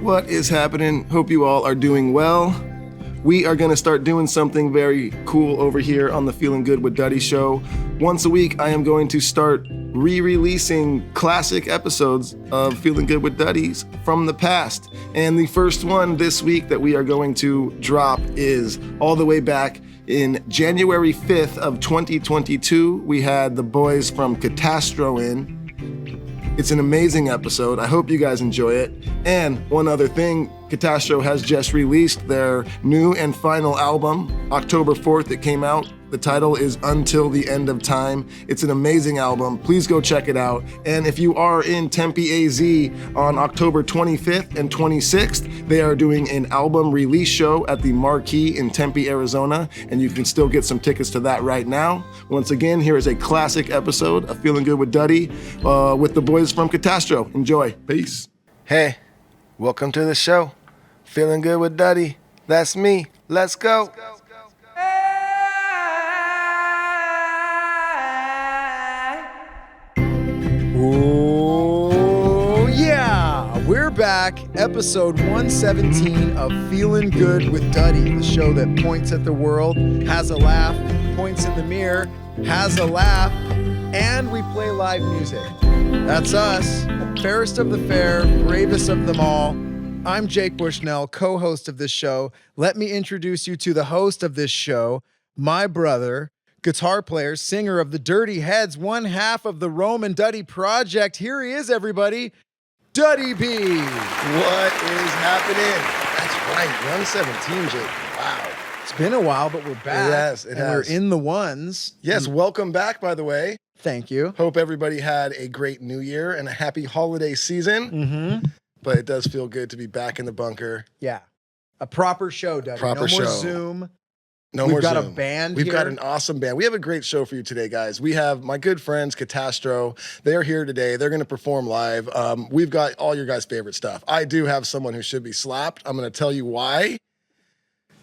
What is happening? Hope you all are doing well. We are going to start doing something very cool over here on the Feelin Good with Duddy show. Once a week, I am going to start re-releasing classic episodes of Feelin Good with Duddies from the past. And the first one this week that we are going to drop is all the way back in January 5th of 2022. We had the boys from Katastro in. It's an amazing episode. I hope you guys enjoy it. And one other thing, Katastro has just released their new and final album. October 4th it came out. The title is Until the End of Time. It's an amazing album. Please go check it out. And if you are in Tempe, AZ on October 25th and 26th, they are doing an album release show at the Marquee in Tempe, Arizona. And you can still get some tickets to that right now. Once again, here is a classic episode of Feelin Good with Duddy with the boys from Katastro. Enjoy. Peace. Hey, welcome to the show. Feelin Good with Duddy. That's me. Let's go. Oh, yeah. We're back. Episode 117 of Feelin Good with Duddy, the show that points at the world, has a laugh, points in the mirror, has a laugh, and we play live music. That's us. Fairest of the fair, bravest of them all. I'm Jake Bushnell, co-host of this show. Let me introduce you to the host of this show, my brother, guitar player, singer of the Dirty Heads, one half of the Rome and Duddy Project. Here he is, everybody, Duddy B. What is happening? That's right, 117, Jake. Wow. It's been a while, but we're back. Yes, it has. We're in the ones. Yes, welcome back, by the way. Thank you. Hope everybody had a great new year and a happy holiday season. Mm-hmm. But it does feel good to be back in the bunker. Yeah. A proper show, Duddy. Proper no more show. Zoom. No We've more got Zoom. a band We've here. got an awesome band. We have a great show for you today, guys. We have my good friends, Katastro. They're here today. They're going to perform live. We've got all your guys' favorite stuff. I do have someone who should be slapped. I'm going to tell you why.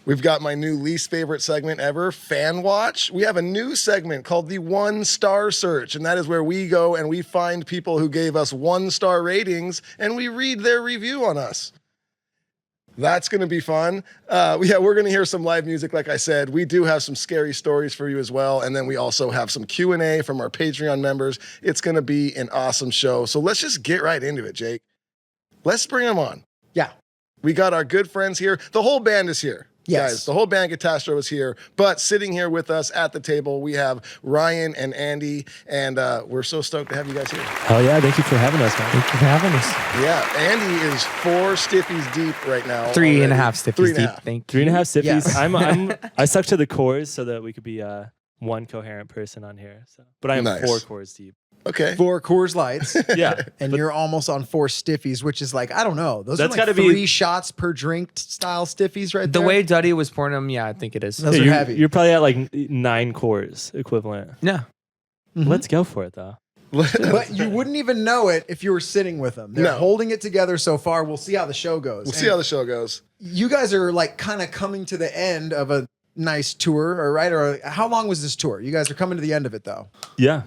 We've got my new least favorite segment ever, Fan Watch. We have a new segment called the 1-Star Search, and that is where we go and we find people who gave us 1-star ratings, and we read their review on us. That's going to be fun. We're going to hear some live music, like I said. We do have some scary stories for you as well, and then we also have some Q&A from our Patreon members. It's going to be an awesome show. So let's just get right into it, Jake. Let's bring them on. Yeah. We got our good friends here. The whole band is here. Yes. Guys, the whole band Katastro is here, but sitting here with us at the table, we have Ryan and Andy, and we're so stoked to have you guys here. Hell yeah, thank you for having us, man. Thank you for having us. Yeah, Andy is 4 stiffies deep right now. 3.5 already. stiffies deep. Thank you. 3.5 stiffies. Yes. I stuck to the chords so that we could be one coherent person on here. So, but I am Nice. 4 chords deep. Okay. 4 Coors Lights. Yeah, And but you're almost on 4 stiffies, which is like, I don't know. Those That's are like gotta be- 3 shots per drink style stiffies right The there. way Duddy was pouring them, yeah, I think it is. Those are you're, heavy. you're probably at like 9 chords equivalent. Yeah. Mhm. Let's go for it though. But you wouldn't even know it if you were sitting with them. They're No. holding it together so far. We'll see how the show goes. We'll see how the show goes. You guys are like kind of coming to the end of a nice tour, or right? Or how long was this tour? You guys are coming to the end of it, though. Yeah,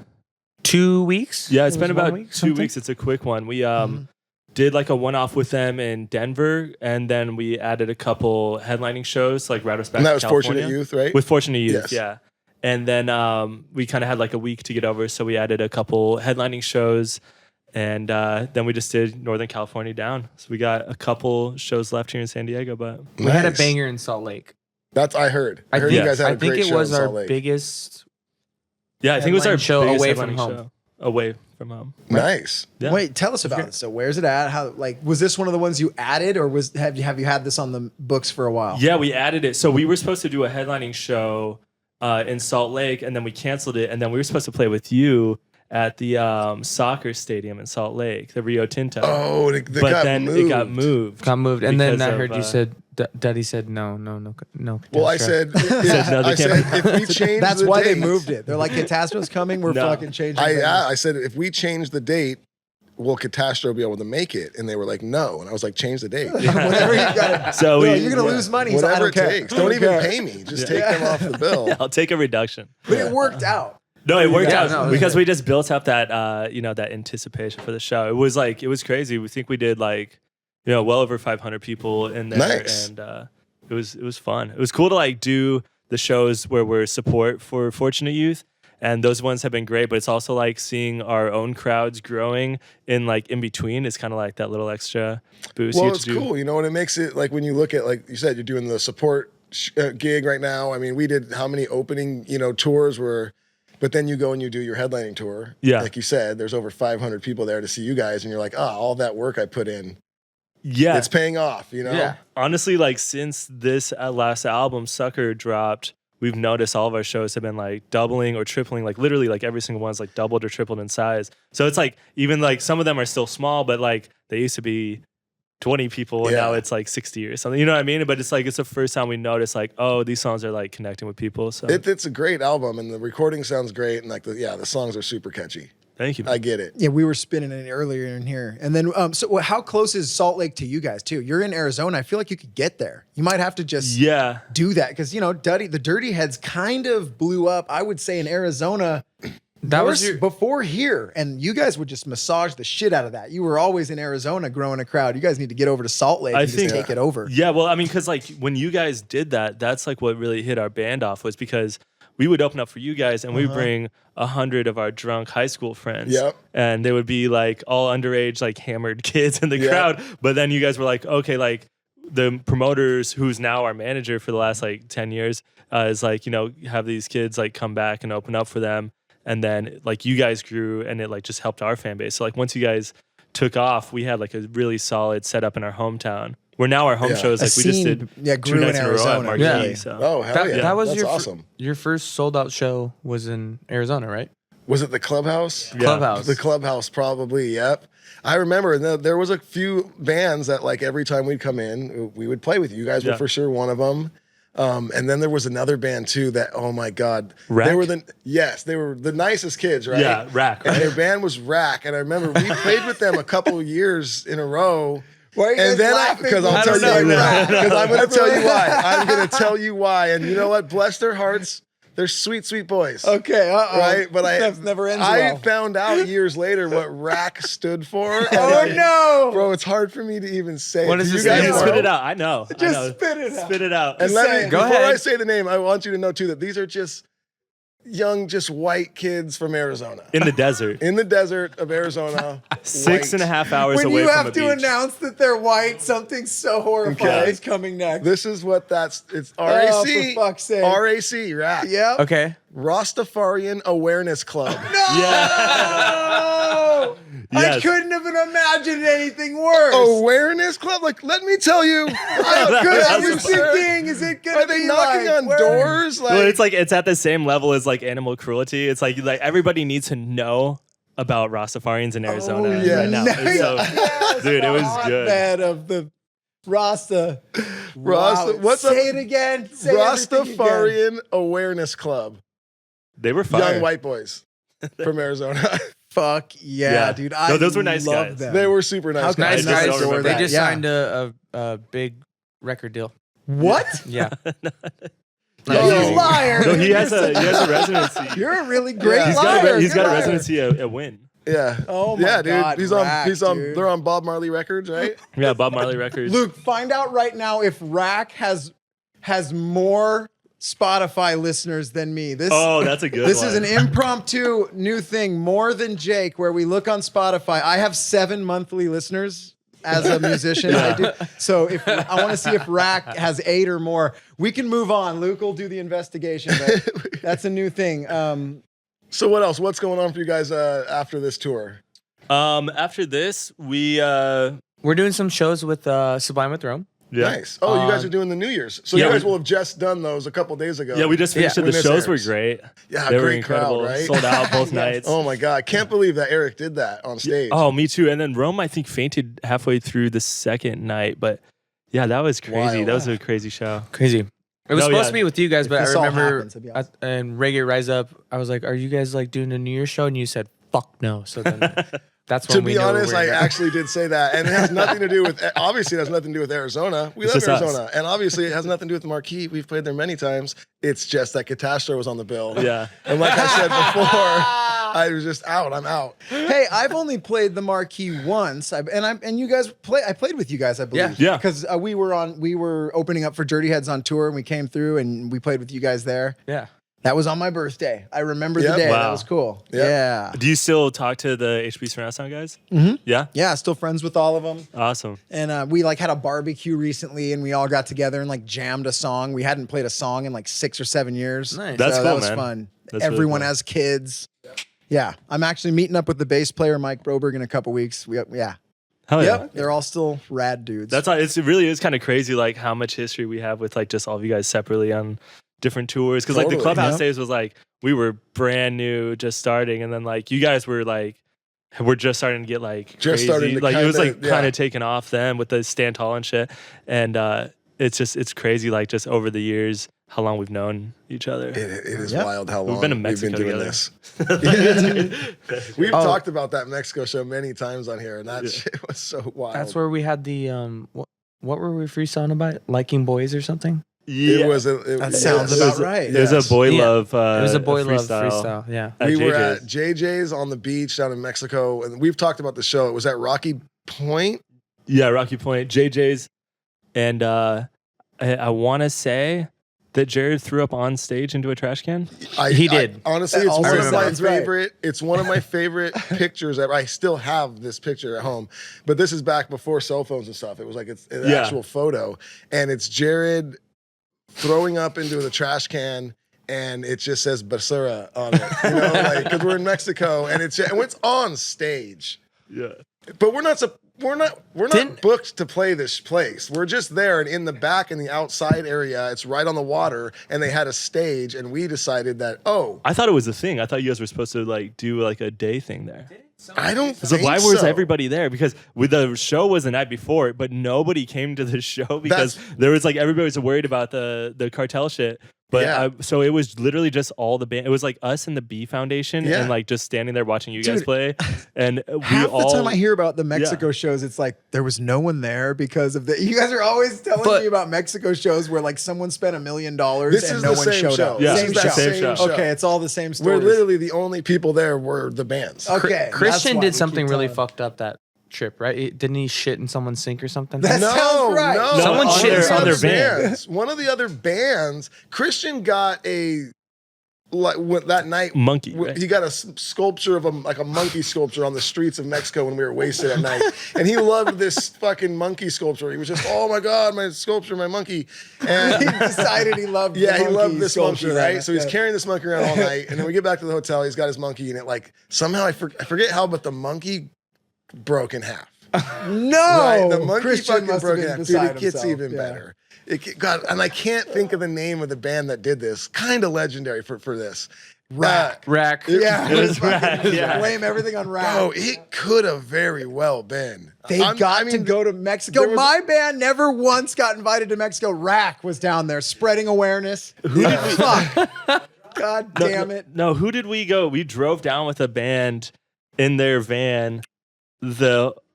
2 weeks? yeah. It's It been was 1 about week, 2 something? weeks. It's a quick one. We did like a one-off with them in Denver, and then we added a couple headlining shows, like right us back And that to was California. Fortunate Youth, right? With Fortunate Youth, Yes. yeah. And then we kind of had like a week to get over, so we added a couple headlining shows, and then we just did Northern California down. So we got a couple shows left here in San Diego, but We had a Nice. banger in Salt Lake. That's I heard. I heard think, you guys had a I think great it show was in our Salt Lake. biggest. yeah, I think it was our Headline show biggest away from headlining home. show. Away from home. Nice. Yeah. Wait, tell us about it. So where's it at? How was this one of the ones you added, or have you had this on the books for a while? Yeah, we added it. So we were supposed to do a headlining show in Salt Lake, and then we canceled it, and then we were supposed to play with you at the soccer stadium in Salt Lake, the Rio Tinto. Oh, it but got then moved. it got moved. Got moved. And then Because I of, heard you said, Duddy said, no. Well, I Katastro. said, no, they I said can't. if we change That's the why date, they moved it. They're like, Katastro's coming. We're No. fucking changing. things. I said if we change the date, will Katastro be able to make it? And they were like, no. And I was like, change the date. Whatever you got. So Well, we, you're gonna yeah. lose money. So I Whatever don't care. it takes. Don't even pay me. Just take them off the bill. I'll take a reduction. But it worked out. No, it worked Yeah, out no, it was because good. we just built up that that anticipation for the show. It was crazy. We think we did like well over 500 people in there. Nice. And it was fun. It was cool to like do the shows where we're support for Fortunate Youth. And those ones have been great, but it's also like seeing our own crowds growing in between. It's kind of like that little extra boost. Well, it's cool, and it makes it like when you look at, like you said, you're doing the support gig right now. I mean, we did how many opening, tours but then you go and you do your headlining tour. Yeah. Like you said, there's over 500 people there to see you guys, and you're like, all that work I put in. Yeah. It's paying off, Yeah. Honestly, like since this last album, Sucker, dropped, we've noticed all of our shows have been like doubling or tripling, like literally like every single one's like doubled or tripled in size. So it's like even like some of them are still small, but like they used to be 20 people and now it's like 60 or something. You know what I mean? But it's like it's the first time we noticed like, oh, these songs are like connecting with people. So it's a great album, and the recording sounds great, and like the songs are super catchy. Thank you. I get it. Yeah, we were spinning it earlier in here. And then, so how close is Salt Lake to you guys, too? You're in Arizona. I feel like you could get there. You might have to just do that. Because, the Dirty Heads kind of blew up, I would say, in Arizona before here. And you guys would just massage the shit out of that. You were always in Arizona growing a crowd. You guys need to get over to Salt Lake and just take it over. Yeah, well, I mean, because like when you guys did that, that's like what really hit our band off was because we would open up for you guys and we bring 100 of our drunk high school friends. Yep. And they would be like all underage, like hammered kids in the crowd. But then you guys were like, okay, like the promoters, who's now our manager for the last like 10 years, is like, have these kids like come back and open up for them. And then like you guys grew and it like just helped our fan base. So like once you guys took off, we had like a really solid setup in our hometown. Where now our home shows, like we just did 2 nights in a row at Marquee. So. Oh, hell yeah. That was That's awesome. Your first sold out show was in Arizona, right? Was it the Clubhouse? Yeah. Clubhouse. The Clubhouse, probably, yep. I remember there was a few bands that like every time we'd come in, we would play with you. You guys were for sure one of them. And then there was another band too that, oh my God. Rack? They were the nicest kids, right? Yeah, Rack. Right? And their band was Rack. And I remember we played with them a couple of years in a row. Why are you guys laughing? Because I'll tell you why. Because I'm going to tell you why. I'm going to tell you why. And you know what? Bless their hearts. They're sweet, sweet boys. Okay, right? But that never ends I well. found out years later what Rack stood for. No, bro! It's hard for me to even say. What is you this guys name? know? Spit it out. I know. Just spit it out. Spit it out. And let me, Go before ahead. I say the name, I want you to know too that these are just young, just white kids from Arizona. In the desert. In the desert of Arizona. 6.5 hours when away you from have a to beach. announce that they're white, something so horrifying is coming next. This is what it's RAC. Oh, for fuck's sake. RAC, Rack. Yep. Okay. Rastafarian Awareness Club. No! I Yes. couldn't have imagined anything worse. Awareness Club? Like, let me tell you. How good are you thinking? Is it gonna Are they be knocking like, on where- doors? Like, Well, it's at the same level as like animal cruelty. It's like everybody needs to know about Rastafarians in Arizona yeah. right now. Nice. So, Yes, dude, it was the good. hotbed of the Rasta. Rasta- what's Say up? it again. Say everything again. Rastafarian Awareness Club. They were fire. Young white boys from Arizona. Fuck yeah, dude. No, those were nice love guys. them. They were super nice. How can I guys. Nice I just guys. don't remember They that. just Yeah. signed a big record deal. What? Yeah. You liar. No, he has a residency. You're a really great Yeah. liar. He's got a Good liar. residency at Win. Yeah. Oh my yeah, dude. God, Rack, He's on. dude. They're on Bob Marley Records, right? Yeah, Bob Marley Records. Luke, find out right now if Rack has more Spotify listeners than me. This That's a good This one. is an impromptu new thing, more than Jake, where we look on Spotify. I have 7 monthly listeners as a musician. I do. So if I want to see if Rack has 8 or more, we can move on. Luke will do the investigation, but that's a new thing. So what else? What's going on for you guys after this tour? After this, we're doing some shows with Sublime with Rome. Nice. Oh, you guys are doing the New Year's. So yeah, you guys we- will have just done those a couple days ago. Yeah, we just finished it. when The this shows were airs. great. Yeah, They were great crowd, incredible. right? Sold out both nights. Oh my God. Can't believe that Eric did that on stage. Oh, me too. And then Rome, I think, fainted halfway through the second night. But yeah, that was crazy. Wild. That was a crazy show. Crazy. It was No, supposed yeah. to be with you guys, but This I all remember happens, to be honest. and Reggae Rise Up, I was like, are you guys like doing a New Year's show? And you said, fuck no. So then That's To when we be knew honest, we were I gonna- actually did say that, and it has nothing to do with. Obviously, it has nothing to do with Arizona. We It's love just us. Arizona, and obviously, it has nothing to do with the Marquee. We've played there many times. It's just that Katastro was on the bill. Yeah. And like I said before, I was just out. I'm out. Hey, I've only played the Marquee once, and you guys play. I played with you guys, I believe. Yeah. Because we were opening up for Dirty Heads on tour, and we came through, and we played with you guys there. Yeah. That was on my birthday. I remember Yep. the day. That Wow. was cool. Yep. Yeah. Do you still talk to the HB Surround Sound guys? Mhm. Yeah. Yeah, still friends with all of them. Awesome. And we like had a barbecue recently, and we all got together and like jammed a song. We hadn't played a song in like 6 or 7 years. Nice. That's That cool, was man. fun. That's really Everyone cool. has kids. Yeah, I'm actually meeting up with the bass player Mike Broberg in a couple weeks. Yeah. Hell yeah. Yep, they're all still rad dudes. That's all, it really is kind of crazy, like how much history we have with like just all of you guys separately on different tours. Because like the Totally, Clubhouse yeah. days was like we were brand new, just starting, and then like you guys were like we're just starting to get like Just crazy. starting to Like it was kinda- like yeah. kind of taking off then with the Stand Tall and shit, and it's crazy like just over the years how long we've known each other. It is Yep. wild how long We've been in Mexico doing together. this. We've Oh. talked about that Mexico show many times on here, and that shit was so wild. That's where we had the what were we freestyling about? Liking boys or something? it was. That sounds yes. about right. It was a Yes. boy Yeah. love. It was a boy love freestyle. freestyle. Yeah. At We were JJ's. at JJ's on the beach down in Mexico, and we've talked about the show. It was at Rocky Point. Yeah, Rocky Point, JJ's, and I want to say that Jared threw up on stage into a trash can. He did. Honestly, That it's also one of my sounds right. favorite. It's one of my favorite pictures ever. I still have this picture at home, but this is back before cell phones and stuff. It was like it's an Yeah. actual photo, and it's Jared throwing up into the trash can, and it just says "basura" on it. You know, like because we're in Mexico, and it's on stage. Yeah. But we're not Didn't- booked to play this place. We're just there, and in the back in the outside area, it's right on the water, and they had a stage, and we decided that I thought it was a thing. I thought you guys were supposed to like do like a day thing there. I don't So think why was so. everybody there? Because the show was the night before, but nobody came to the show because there was like everybody was worried about the cartel shit. But Yeah. so it was literally just all the band. It was like us and the B Foundation, Yeah. and like just standing there watching you guys Dude, play. And we Half all the time I hear about the Mexico shows, it's like there was no one there because of the. You guys are always telling But- me about Mexico shows where like someone spent $1 million This and is no the one same showed show. up. Yeah, This same is the show. same show. Okay, it's all the same We're stories. literally the only people there were the bands. Okay, Christian that's why did we something keep really telling- fucked up that trip, right? Didn't he shit in someone's sink or something? That No, sounds right. no. Someone One shit of the on their other van. bands- One of the other bands, Christian got that night. monkey. Right? He got a sculpture of a monkey sculpture on the streets of Mexico when we were wasted at night, and he loved this fucking monkey sculpture. He was just, oh my god, my sculpture, my monkey, He and decided he loved. yeah, the he loved monkey this sculpture, monkey, right? yeah. So he's Yeah. carrying this monkey around all night, and then we get back to the hotel. He's got his monkey, and it like somehow I forget how, but the monkey broke in half. No, Right? The monkey Christian fucking must broke have in been half. Dude, beside it gets himself. even Yeah. better. God, and I can't think of the name of the band that did this. Kind of legendary for this. Rack. Rack. Yeah, It was fucking Rack, yeah. blame everything on Rack. Bro, it could have very well been. They got to go to Mexico. there was- My band never once got invited to Mexico. Rack was down there spreading awareness. Fuck. God damn it. No, who did we go? We drove down with a band in their van.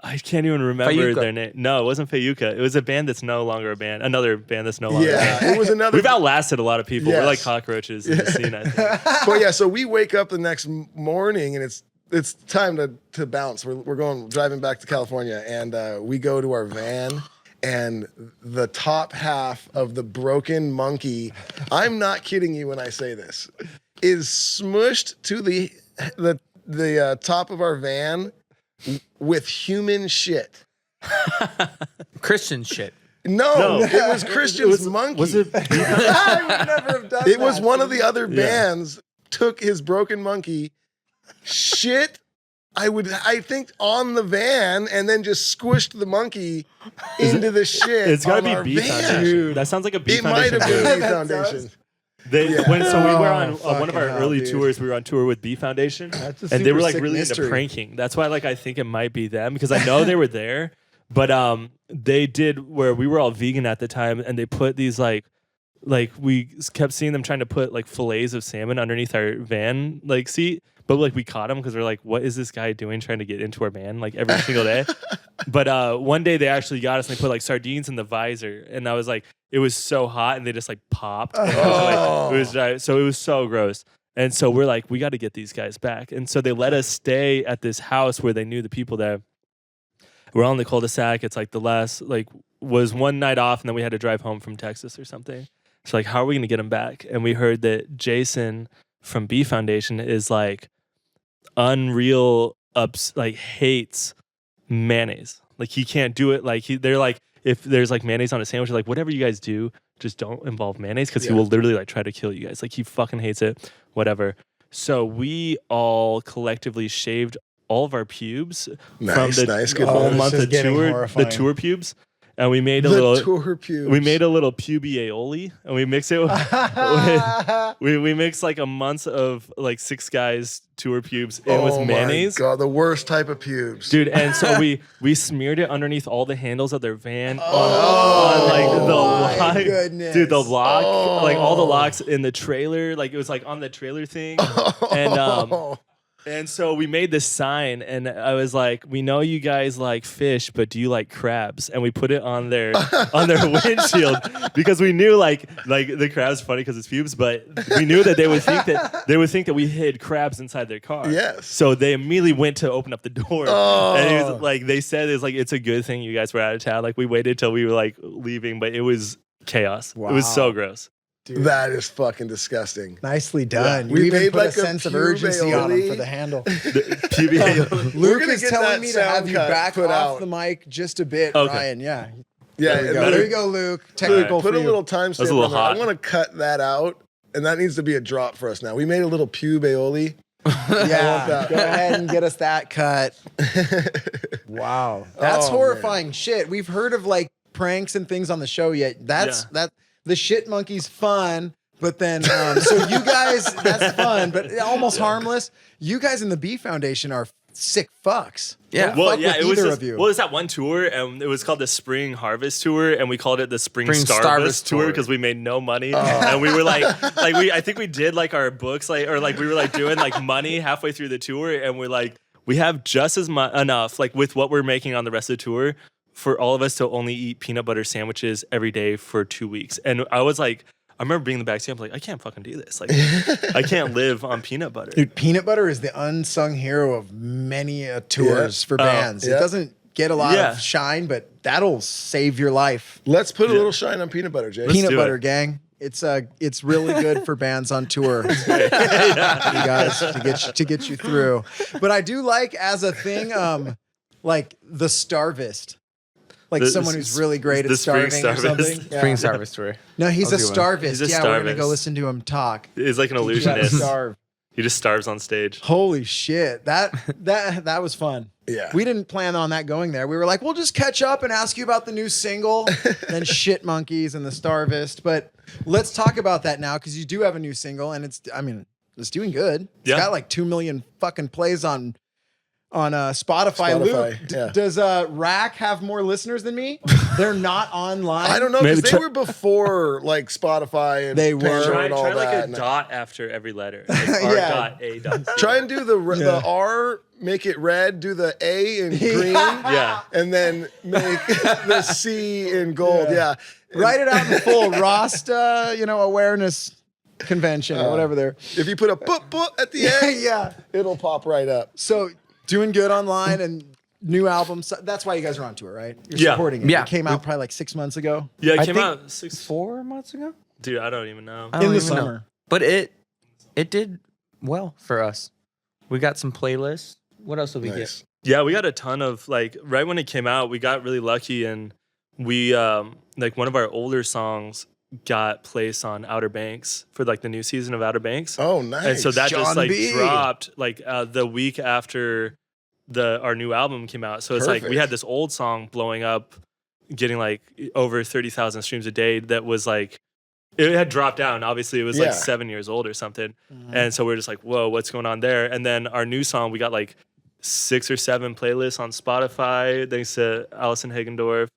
I can't even remember Fayuca. their name. No, it wasn't Fayuca. It was a band that's no longer a band. Another band that's no longer a band. Yeah, it was another. We've outlasted a lot of people. We're like Yes. cockroaches in the scene, I think. But yeah, so we wake up the next morning and it's time to bounce. We're driving back to California, and we go to our van, and the top half of the broken monkey, I'm not kidding you when I say this, is smushed to the top of our van with human shit. Christian shit. No, No. it was Christian's monkey. Was it? I would never have done It was that. one of the other Yeah. bands took his broken monkey, shit, I think on the van, and then just squished the monkey into the shit. It's got on to our be B van. Foundation. That sounds like a B It might Foundation. have been move. B That Foundation. does. Yeah. So we were on Oh, one of our fucking hell, early dude. tours. We were on tour with B Foundation, That's a and they were super like sick really mystery. into pranking. That's why like I think it might be them because I know they were there. But they did where we were all vegan at the time, and they put these like like we kept seeing them trying to put like fillets of salmon underneath our van like seat, but like we caught them because we're like, what is this guy doing trying to get into our van like every single day? But one day they actually got us and they put like sardines in the visor, and I was like, it was so hot and they just like popped. And so it was so gross. And so we're like, we got to get these guys back. And so they let us stay at this house where they knew the people there. We're on the cul-de-sac. It's like the last, like, was one night off, and then we had to drive home from Texas or something. So, like, how are we going to get them back? And we heard that Jason from B Foundation is, like, hates mayonnaise. Like, he can't do it. Like, they're like, if there's, like, mayonnaise on a sandwich, like, whatever you guys do, just don't involve mayonnaise because he will literally, like, try to kill you guys. Like, he fucking hates it, whatever. So we all collectively shaved all of our pubes from the whole month of tour, the tour pubes, and we made a little pubie aioli, and we mix it with, we mix like a month of like 6 guys tour pubes in with mayonnaise. Oh my God, the worst type of pubes, dude. And so we smeared it underneath all the handles of their van on like the lock, dude, the lock, like all the locks in the trailer, like it was like on the trailer thing, and so we made this sign, and I was like, we know you guys like fish, but do you like crabs? And we put it on their windshield because we knew like the crab's funny because it's pubes, but we knew that they would think that we hid crabs inside their car. Yes. So they immediately went to open up the door. And it was like, they said it's a good thing you guys were out of town. Like we waited till we were like leaving, but it was chaos. Wow. It was so gross. Dude. That is fucking disgusting. Nicely done. Yeah. You even put a sense of urgency on him for the handle. Luke is telling me to have you back off the mic just a bit, Ryan. Yeah. There you go, Luke. Technical. Put a little timestamp on hot. I want to cut that out, and that needs to be a drop for us now. We made a little pube aioli. Yeah, go ahead and get us that cut. Wow. That's horrifying shit. We've heard of like pranks and things on the show yet. The shit monkey's fun, but then so you guys, that's fun, but almost harmless. You guys in the B Foundation are sick fucks. Yeah. It was just, well, it's that one tour, and it was called the Spring Harvest Tour, and we called it the Spring Starvest Tour because we made no money, and we were I think we did like our books, we were like doing like money halfway through the tour, and we're like, we have just as much enough like with what we're making on the rest of the tour for all of us to only eat peanut butter sandwiches every day for 2 weeks. And I was like, I remember being in the backseat, I'm like, I can't fucking do this. Like, I can't live on peanut butter. Dude, peanut butter is the unsung hero of many tours for bands. It doesn't get a lot of shine, but that'll save your life. Let's put a little shine on peanut butter, Jay. Peanut butter, gang. It's really good for bands on tour, you guys, to get you through. But I do like as a thing, like the Starvist. Like someone who's really great at starving or something. Spring Starvist Tour. No, he's a starvist. He's a we're starvist. gonna go listen to him talk. He's like an illusionist. Starve. He just starves on stage. Holy shit. That was fun. Yeah. We didn't plan on that going there. We were like, we'll just catch up and ask you about the new single, then Shit Monkeys and the Starvist. But let's talk about that now, because you do have a new single, and it's doing good. It's got like 2 million fucking plays on Spotify. Luke, does Rack have more listeners than me? They're not online. I don't know, because they were before like Spotify and they were. Try and all like that. a dot after every letter. Like R.A. Try and do the R, make it red, do the A in green, and then make the C in gold. Yeah. Write it out in full. Rasta, awareness convention or whatever there. If you put a boop at the end, it'll pop right up. So doing good online and new albums. That's why you guys are on tour, right? You're supporting it. Yeah. It came out probably like 6 months ago. Yeah, it came out 4 months ago. Dude, I don't even know. In the summer. But it did well for us. We got some playlists. What else did we get? Yeah, we got a ton of right when it came out, we got really lucky, and we one of our older songs got placed on Outer Banks for like the new season of Outer Banks. Oh, nice. And so that John just B. dropped the week after our new album came out. So it's like we had this old song blowing up, getting like over 30,000 streams a day. That was like, it had dropped down. Obviously, it was like 7 years old or something. Mm-hmm. And so we're just like, whoa, what's going on there? And then our new song, we got like 6 or 7 playlists on Spotify, thanks to Allison Hagendorf.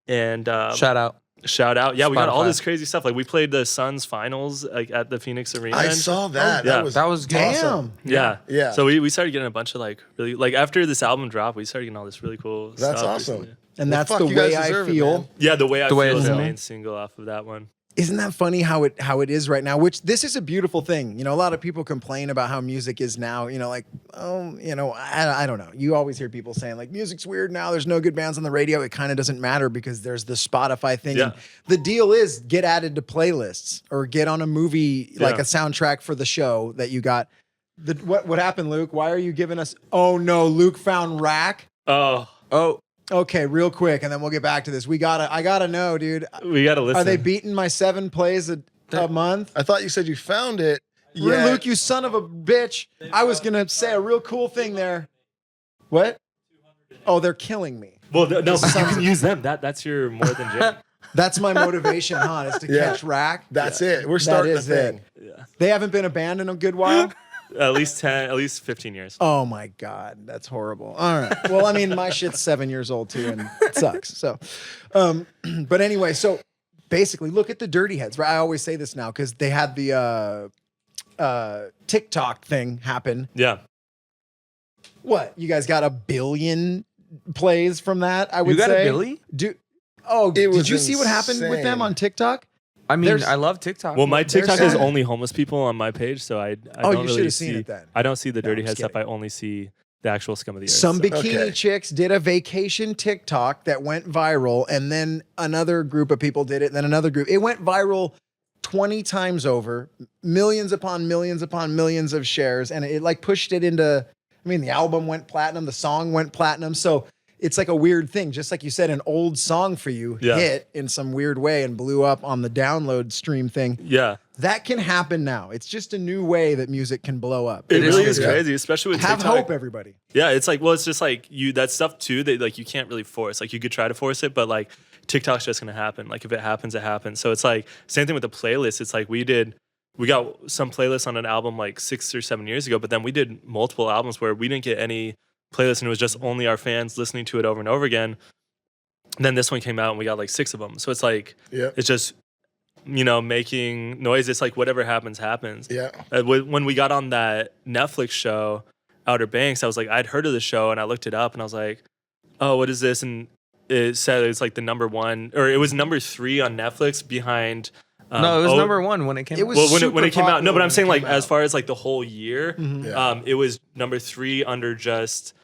And Shout out. Shout out. Yeah, we got all Spotify. this crazy stuff. Like we played the Suns finals like at the Phoenix Arena. I saw that. yeah. That was good. awesome. Yeah. Yeah. So we started getting a bunch of like really like after this album dropped, we started getting all this really cool stuff. That's awesome. recently. And Well, that's fuck, the you guys way I deserve it, feel. man. Yeah, the way I way feel is it the is. main single off of that one. Isn't that funny how it is right now? Which this is a beautiful thing. You know, a lot of people complain about how music is now. You know, like, oh, you know, I don't know. You always hear people saying like music's weird now. There's no good bands on the radio. It kind of doesn't matter because there's the Spotify thing. Yeah. And the deal is get added to playlists or get on a movie like Yeah. a soundtrack for the show that you got. What happened, Luke? Why are you giving us? Oh no, Luke found Rack. Oh, Okay, real quick, and then we'll get back to this. I gotta know, dude. we gotta listen. Are they beating my 7 plays a month? I thought you said you found it. Luke, you son of a bitch. I was going to say a real cool thing there. What? Oh, they're killing me. Well, no, but you can use them. That's your more than Jay. That's my motivation, huh? Is to catch Rack. That's it. We're starting the is thing. Yeah. They haven't been a band in a good while. At least 15 years. Oh my God, that's horrible. All right. Well, I mean, my shit's 7 years old too, and it sucks. So, but anyway, so basically, look at the Dirty Heads. Right? I always say this now because they had the TikTok thing happen. Yeah. What? You guys got 1 billion plays from that? I would You got say. a Billy? Did was you see what happened with insane. them on TikTok? I mean, There's- I love TikTok. Well, my TikTok is sad. only homeless people on my page, so I Oh, don't you really should have see seen it then. I don't see the No, dirty I'm head just stuff. I kidding. only see the actual scum of the earth. Some so. bikini Okay. chicks did a vacation TikTok that went viral, and then another group of people did it, and then another group. It went viral 20 times over, millions upon millions upon millions of shares, and it like pushed it into. I mean, the album went platinum, the song went platinum, so it's like a weird thing. Just like you said, an old song for you Yeah. hit in some weird way and blew up on the download stream thing. Yeah. That can happen now. It's just a new way that music can blow up. It really is is good. crazy, especially with Have TikTok. hope, everybody. Yeah, it's like, well, it's just like that stuff too that like you can't really force. Like you could try to force it, but like TikTok's just gonna happen. Like if it happens, it happens. So it's like same thing with the playlist. It's like we got some playlists on an album like 6 or 7 years ago, but then we did multiple albums where we didn't get any playlist and it was just only our fans listening to it over and over again. And then this one came out and we got like 6 of them. So it's like it's just making noise. It's like whatever happens, happens. Yeah. When we got on that Netflix show, Outer Banks, I was like, I'd heard of the show and I looked it up and I was like, oh, what is this? And it said it was like the number 1, or it was number 3 on Netflix behind. no, it was number 1 when it came It out. was Well, when super it came out, no, popular but I'm when saying it like came as out. far as like the whole year, Yeah. it was number 3 under just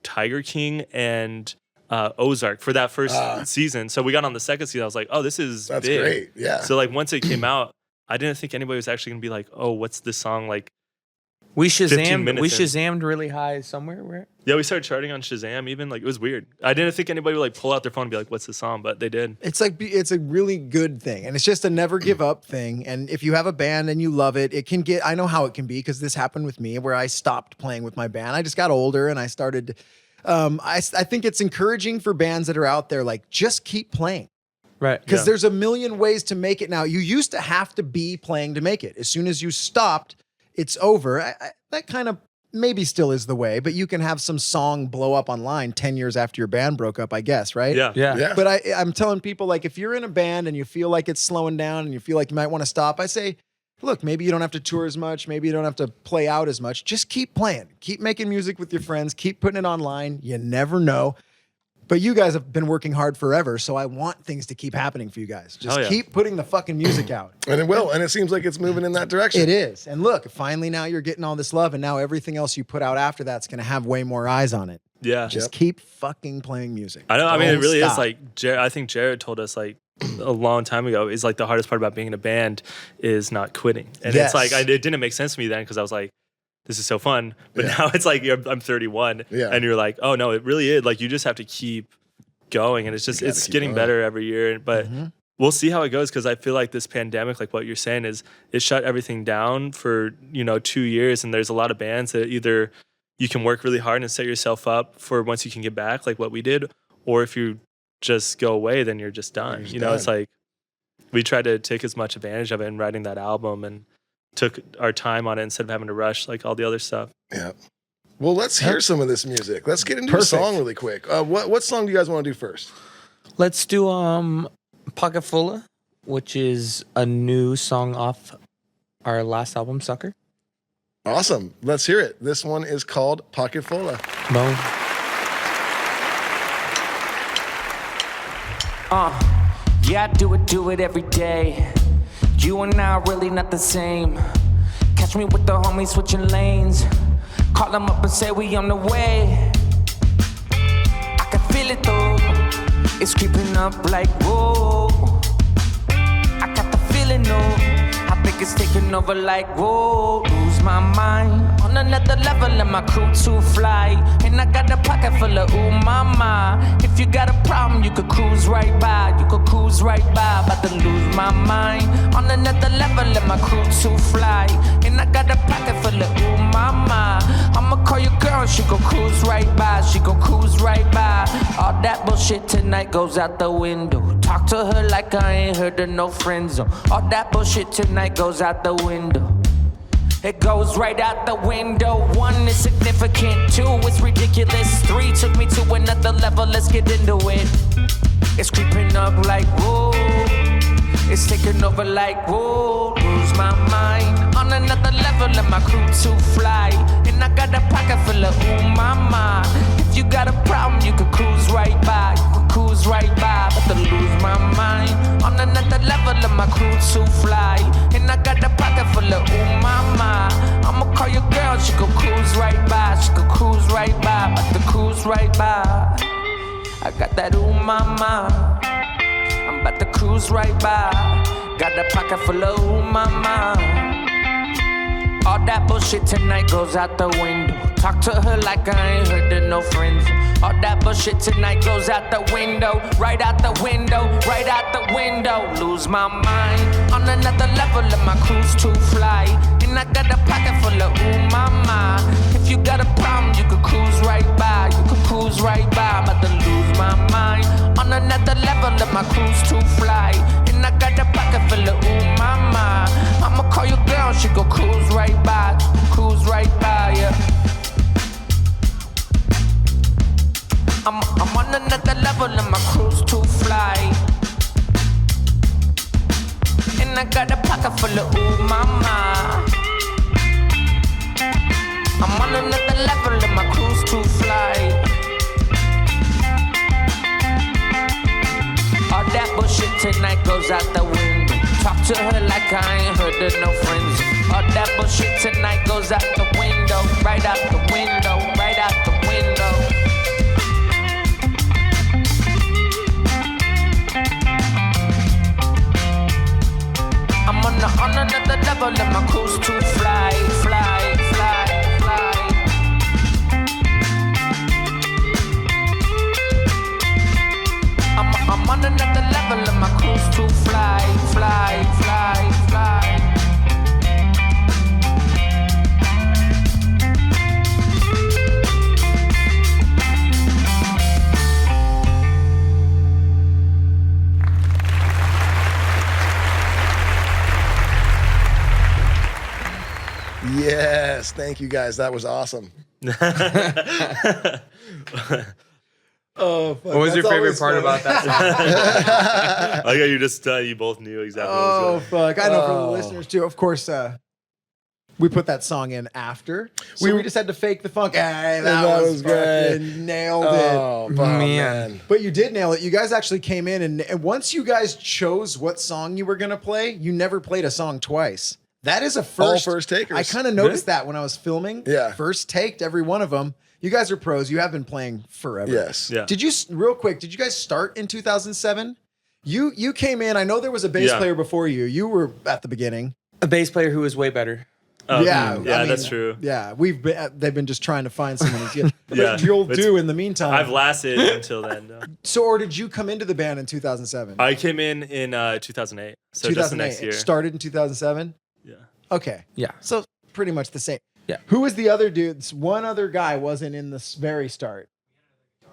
Tiger King and Ozark for that first season. So we got on the second season. I was like, oh, this is That's big. great. Yeah. So like once it came out, I didn't think anybody was actually gonna be like, oh, what's this song like? We 15 Shazammed. minutes We in. Shazammed really high somewhere. Where? Yeah, we started charting on Shazam. Even like it was weird. I didn't think anybody would like pull out their phone and be like, what's this song? But they did. It's a really good thing, and it's just a never give up thing. And if you have a band and you love it, it can get. I know how it can be because this happened with me, where I stopped playing with my band. I just got older and I started. I think it's encouraging for bands that are out there, like just keep playing. Right. Because Yeah. there's a million ways to make it now. You used to have to be playing to make it. As soon as you stopped, it's over. That kind of maybe still is the way, but you can have some song blow up online 10 years after your band broke up, I guess, right? Yeah. Yeah. Yeah. But I'm telling people, like, if you're in a band and you feel like it's slowing down and you feel like you might want to stop, I say, look, maybe you don't have to tour as much. Maybe you don't have to play out as much. Just keep playing. Keep making music with your friends. Keep putting it online. You never know. But you guys have been working hard forever, so I want things to keep happening for you guys. Just Hell yeah. keep putting the fucking music out. And it will. And it seems like it's moving in that direction. It is. And look, finally now you're getting all this love, and now everything else you put out after that's going to have way more eyes on it. Yeah. Just keep fucking playing music. I know. I mean, it Don't really stop. is like. I think Jared told us like a long time ago. Is like the hardest part about being in a band is not quitting, and Yes. it's like it didn't make sense to me then because I was like, this is so fun. But Yeah. now it's like I'm 31, Yeah. and you're like, oh no, it really is. Like you just have to keep going, and it's just gotta it's keep getting going. better every year. But Mhm. we'll see how it goes because I feel like this pandemic, like what you're saying, is it shut everything down for 2 years, and there's a lot of bands that either you can work really hard and set yourself up for once you can get back, like what we did, or if you just go away, then you're just done. You're just It's done. like we tried to take as much advantage of it in writing that album and took our time on it instead of having to rush like all the other stuff. Yeah. Well, let's hear some of this music. Let's get into Perfect. a song really quick. What song do you guys want to do first? Let's do Pocket Fulla, which is a new song off our last album, Sucker. Awesome. Let's hear it. This one is called Pocket Fulla. Boom. Yeah, I do it every day. You and I are really not the same. Catch me with the homies switching lanes. Call them up and say we on the way. I can feel it though. It's creeping up like whoa. I got the feeling though. I think it's taking over like whoa. Lose my mind on another level and my crew to fly. And I got a pocket full of ooh mama. If you got a problem, you could cruise right by. You could cruise right by. About to lose my mind on another level and my crew to fly. And I got a pocket full of ooh mama. I'ma call your girl, she gon' cruise right by. She gon' cruise right by. All that bullshit tonight goes out the window. Talk to her like I ain't heard of no friend zone. All that bullshit tonight goes out the window. It goes right out the window. 1 is significant, 2 is ridiculous, 3 took me to another level, let's get into it. It's creeping up like whoa. It's taking over like whoa. Lose my mind on another level and my crew to fly. And I got a pocket full of ooh mama. If you got a problem, you could cruise right by. You could cruise right by. But to lose my mind on another level and my crew to fly. And I got a pocket full of ooh mama. I'ma call your girl, she could cruise right by. She could cruise right by. But to cruise right by. I got that ooh mama. I'm about to cruise right by. Got a pocket full of ooh mama. All that bullshit tonight goes out the window. Talk to her like I ain't heard of no friends. All that bullshit tonight goes out the window. Right out the window, right out the window. Lose my mind on another level and my cruise to fly. And I got a pocket full of ooh mama. If you got a problem, you could cruise right by. You could cruise right by. I'm about to lose my mind on another level and my cruise to fly. And I got a pocket full of ooh mama. I'ma call your girl, she go cruise right by. Cruise right by, yeah. I'm on another level and my cruise to fly. And I got a pocket full of ooh mama. I'm on another level and my cruise to fly. All that bullshit tonight goes out the window. Talk to her like I ain't heard of no friends. All that bullshit tonight goes out the window. Right out the window, right out the window. I'm on another level and my cruise to fly, fly, fly, fly. I'm on another level and my cruise to fly, fly, fly, fly. Yes. Thank you guys. That was awesome. Oh, fuck. What was your That's favorite always part fun. about that song? Like you just you both knew exactly what Oh, was going on. fuck. I know for the listeners too. Of course, we put that song in after. So we just had to fake the funk. Hey, that was great. fucking nailed it. Oh, man. But you did nail it. You guys actually came in and once you guys chose what song you were going to play, you never played a song twice. That is a first. All first takers. I kind of noticed that when I was filming. Yeah. First taked every one of them. You guys are pros. You have been playing forever. Yes. Yeah. Did you, real quick, did you guys start in 2007? You came in. I know there was a bass Yeah. player before you. You were at the beginning. A bass player who was way better. Oh, Yeah, yeah, I mean, that's true. Yeah, they've been just trying to find someone who's good. Yeah. But you'll It's- do in the meantime. I've lasted until then. No. So, or did you come into the band in 2007? I came in 2008, so just the next year. Started in 2007. Yeah. Okay. Yeah. So pretty much the same. Yeah. Who was the other dudes? One other guy wasn't in the very start.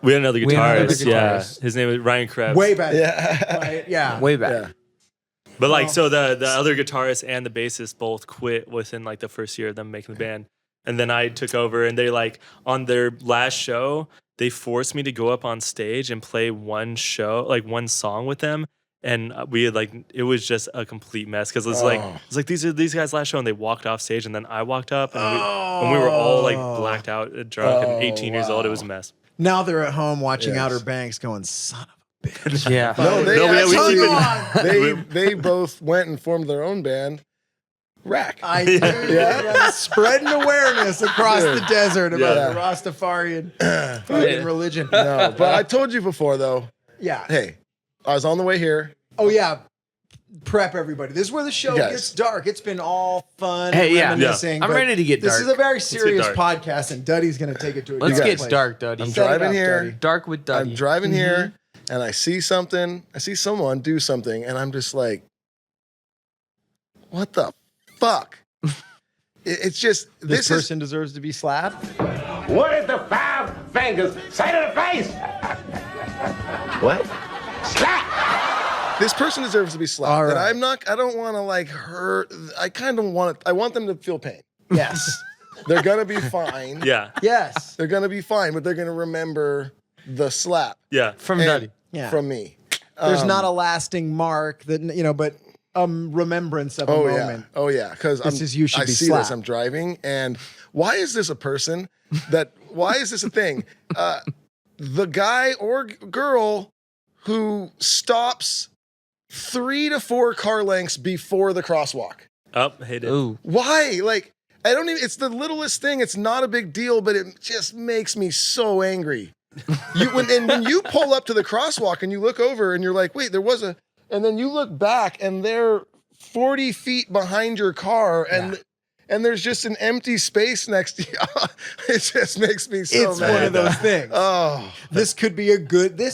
We had another We had another guitarist. Yeah, guitarist. his name is Ryan Krebs. Way back. Yeah. Right? Yeah. Way back. Yeah. But like, so the other guitarist and the bassist both quit within like the first year of them making the band, and then I took over. And they like on their last show, they forced me to go up on stage and play one show, like one song with them. and we had it was just a complete mess because it's like these are these guys last show, and they walked off stage, and then I walked up, and we were all blacked out, drunk, and 18 years old. It was a mess. Now they're at home watching Outer Banks, going, "Son of a bitch." Yeah. No, they both went and formed their own band. Rack. I do. Yeah. Spreading awareness across the desert about the Rastafarian fucking religion. No, but I told you before, though. Yeah. Hey, I was on the way here. Oh, yeah. Prep everybody. This is where the show gets dark. It's been all fun. Hey, yeah. Reminiscing, I'm but ready to get dark. This is a very serious dark. podcast, and Duddy's going to take it to a Let's dark get place. dark, Duddy. I'm Set it driving up, here. Duddy. Dark with Duddy. I'm driving here, and I see something. I see someone do something, and I'm just like, what the fuck? It's just This person deserves to be slapped. What is the 5 fingers say to the face? What? Slap! This person deserves to be slapped. All And right. I don't want to hurt. I kind of want it. I want them to feel pain. Yes. They're gonna be fine. Yeah, Yes. They're gonna be fine, but they're gonna remember the slap yeah. From and- Duddy. Yeah. from me. There's not a lasting mark that, but remembrance of a Oh moment. yeah, oh yeah. Because This is you should I be see slapped. this. I'm driving, and why is this a person that? Why is this a thing? The guy or girl who stops 3 to 4 car lengths before the crosswalk. Hey, dude. Ooh. Why? I don't even. It's the littlest thing. It's not a big deal, but it just makes me so angry. When you pull up to the crosswalk and you look over and you're like, wait, there was a. And then you look back and they're 40 feet behind your car and there's just an empty space next to you. It just makes me so It's mad. one of those things. Oh, This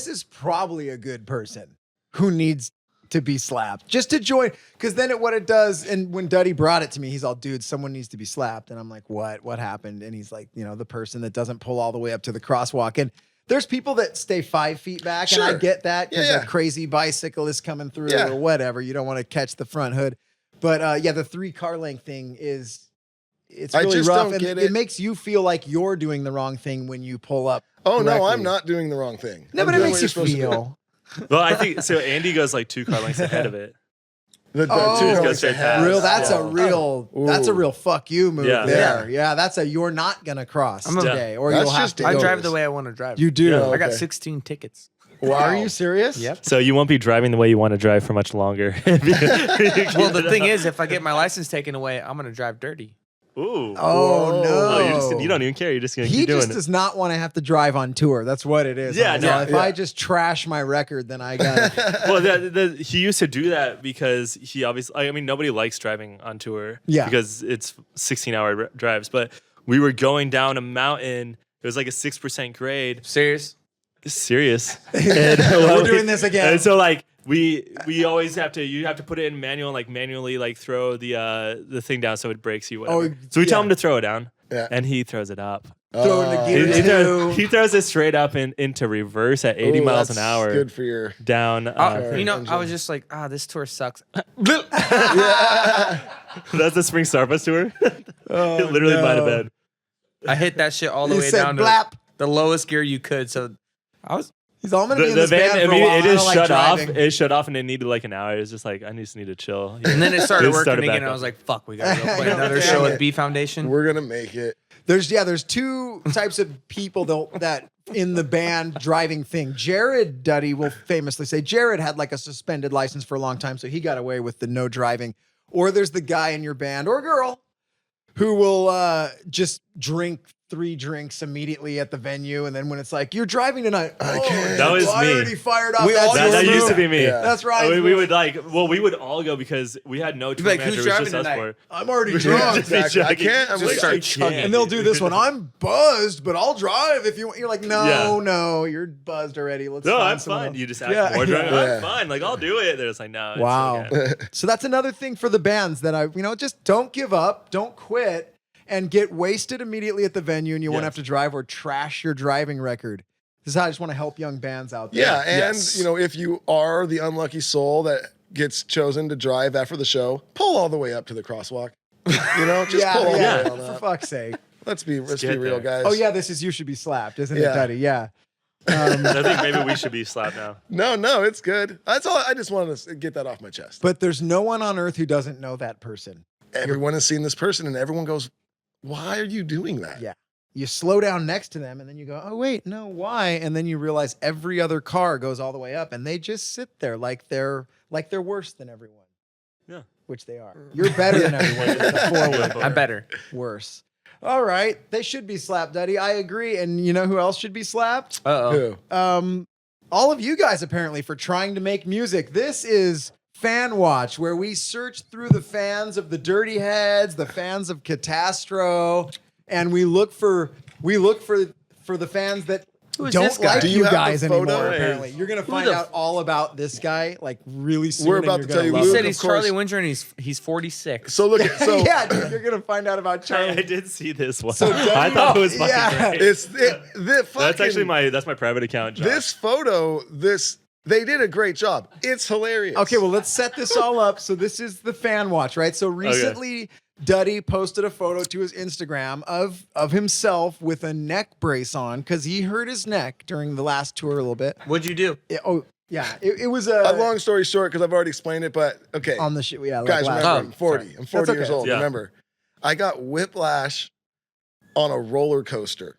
is probably a good person who needs to be slapped just to join. Because then what it does, and when Duddy brought it to me, he's all, dude, someone needs to be slapped. And I'm like, what happened? And he's like, the person that doesn't pull all the way up to the crosswalk. And there's people that stay 5 feet back, and I Sure. get that because Yeah. a crazy bicyclist coming through Yeah. or whatever. You don't want to catch the front hood. But the 3 car length thing it's I really just rough. don't And get it it. makes you feel like you're doing the wrong thing when you pull up. no, I'm correctly. not doing the wrong thing. No, I'm but it doing makes what you you're supposed to do. feel. Well, I think so. Andy goes 2 car lengths ahead of it. The Oh, two go goes straight ahead. past. Real, that's Yeah. a real fuck you move Yeah. there. Yeah, that's a you're not gonna cross I'm a- today, or That's you'll have just to. I Notice. drive the way I want to drive. You do. Yeah. I got Okay. 16 tickets. Wow. Are you serious? Yep. So you won't be driving the way you want to drive for much longer. Well, the thing is, if I get my license taken away, I'm going to drive dirty. Ooh. Oh no! You don't even care. You're just gonna He keep doing just it. does not want to have to drive on tour. That's what it is. Yeah, I'm no, like, if I just trash my record, then I got to Well, he used to do that because he obviously. I mean, nobody likes driving on tour. Yeah. Because it's 16-hour drives. But we were going down a mountain. It was like a 6% grade. Serious? Serious. And, We're doing this again. And so we always have to put it in manual and manually throw the thing down so it breaks you. Whatever. Oh, so we tell yeah. him to throw it down. Yeah. And he throws it up. throw it He, into he gear throws, two. he throws it straight up into reverse at 80 Ooh, miles an that's hour. Good for your. Down. I was just like, this tour sucks. That's the Spring Starbucks tour. It literally might have been. I hit that shit all the He way said down to blap. the lowest gear you could. So I was. He's all I'm gonna be in The this van, band for a while. it I just don't like shut off. driving. It shut off and it needed an hour. It was just I just need to chill. And then it started It working started again. back And I up. was like, fuck, we got to go play Yeah. another Yeah. show at B Foundation. We're gonna make it. There's 2 types of people that in the band driving thing. Jared Duddy will famously say Jared had a suspended license for a long time, so he got away with the no driving. Or there's the guy in your band or girl who will just drink 3 drinks immediately at the venue, and then when it's you're driving tonight, can't. That was I me. already fired off. We That's all your That move. used to be me. Yeah. That's right. We would we would all go because we had no tour like, manager. who's It was just driving us tonight? four. I'm already We'd drunk. just be Exactly. I chugging. can't- I'm Just like, start I chugging. can't. And they'll do this one. I'm buzzed, but I'll drive if you want. You're like, no, Yeah. no, you're buzzed already. Let's No, find I'm someone fine. else. You just ask Yeah, more driving. yeah. I'm fine. I'll do it. They're just like, no. It's Wow. okay. So that's another thing for the bands that just don't give up, don't quit, and get wasted immediately at the venue, and you won't Yes. have to drive or trash your driving record. This is how I just want to help young bands out there. Yeah, and Yes. if you are the unlucky soul that gets chosen to drive after the show, pull all the way up to the crosswalk. Just yeah, pull all yeah, the way on for up. fuck's sake. Let's be get real, there. guys. Oh yeah, this is You Should Be Slapped, isn't it, Yeah. Duddy? Yeah. I think maybe we should be slapped now. No, it's good. That's all. I just wanted to get that off my chest. But there's no one on earth who doesn't know that person. Everyone has seen this person, and everyone goes, "Why are you doing that?" Yeah. You slow down next to them, and then you go, "Oh wait, no, why?" And then you realize every other car goes all the way up, and they just sit there like they're worse than everyone. Yeah. Which they are. You're better than everyone. I'm better. Worse. All right. They should be slapped, Duddy. I agree. And you know who else should be slapped? Uh-oh. Who? All of you guys, apparently, for trying to make music. This is Fan Watch, where we search through the fans of the Dirty Heads, the fans of Katastro, and we look for the fans that is don't this guy? like Do you you have guys the photo? anymore, apparently. You're going to find out all about this guy, like, really soon. We're and about you're to tell gonna you love He Luke, said him. he's of course. Charlie Windsor and he's 46. So look at so yeah, dude, you're going to find out about Charlie. I did see this one. So I thought it was fucking yeah. great. the fucking, That's actually my private account. Josh. this photo. They did a great job. It's hilarious. Okay, well, let's set this all up. So this is the Fan Watch, right? So recently, Duddy posted a photo to his Instagram of himself with a neck brace on because he hurt his neck during the last tour a little bit. What'd you do? It was a long story short because I've already explained it, but okay. on the shit. Yeah, Guys, last remember, week. I'm 40. sorry. I'm 40 That's years okay. old. Yeah. Remember, I got whiplash on a roller coaster.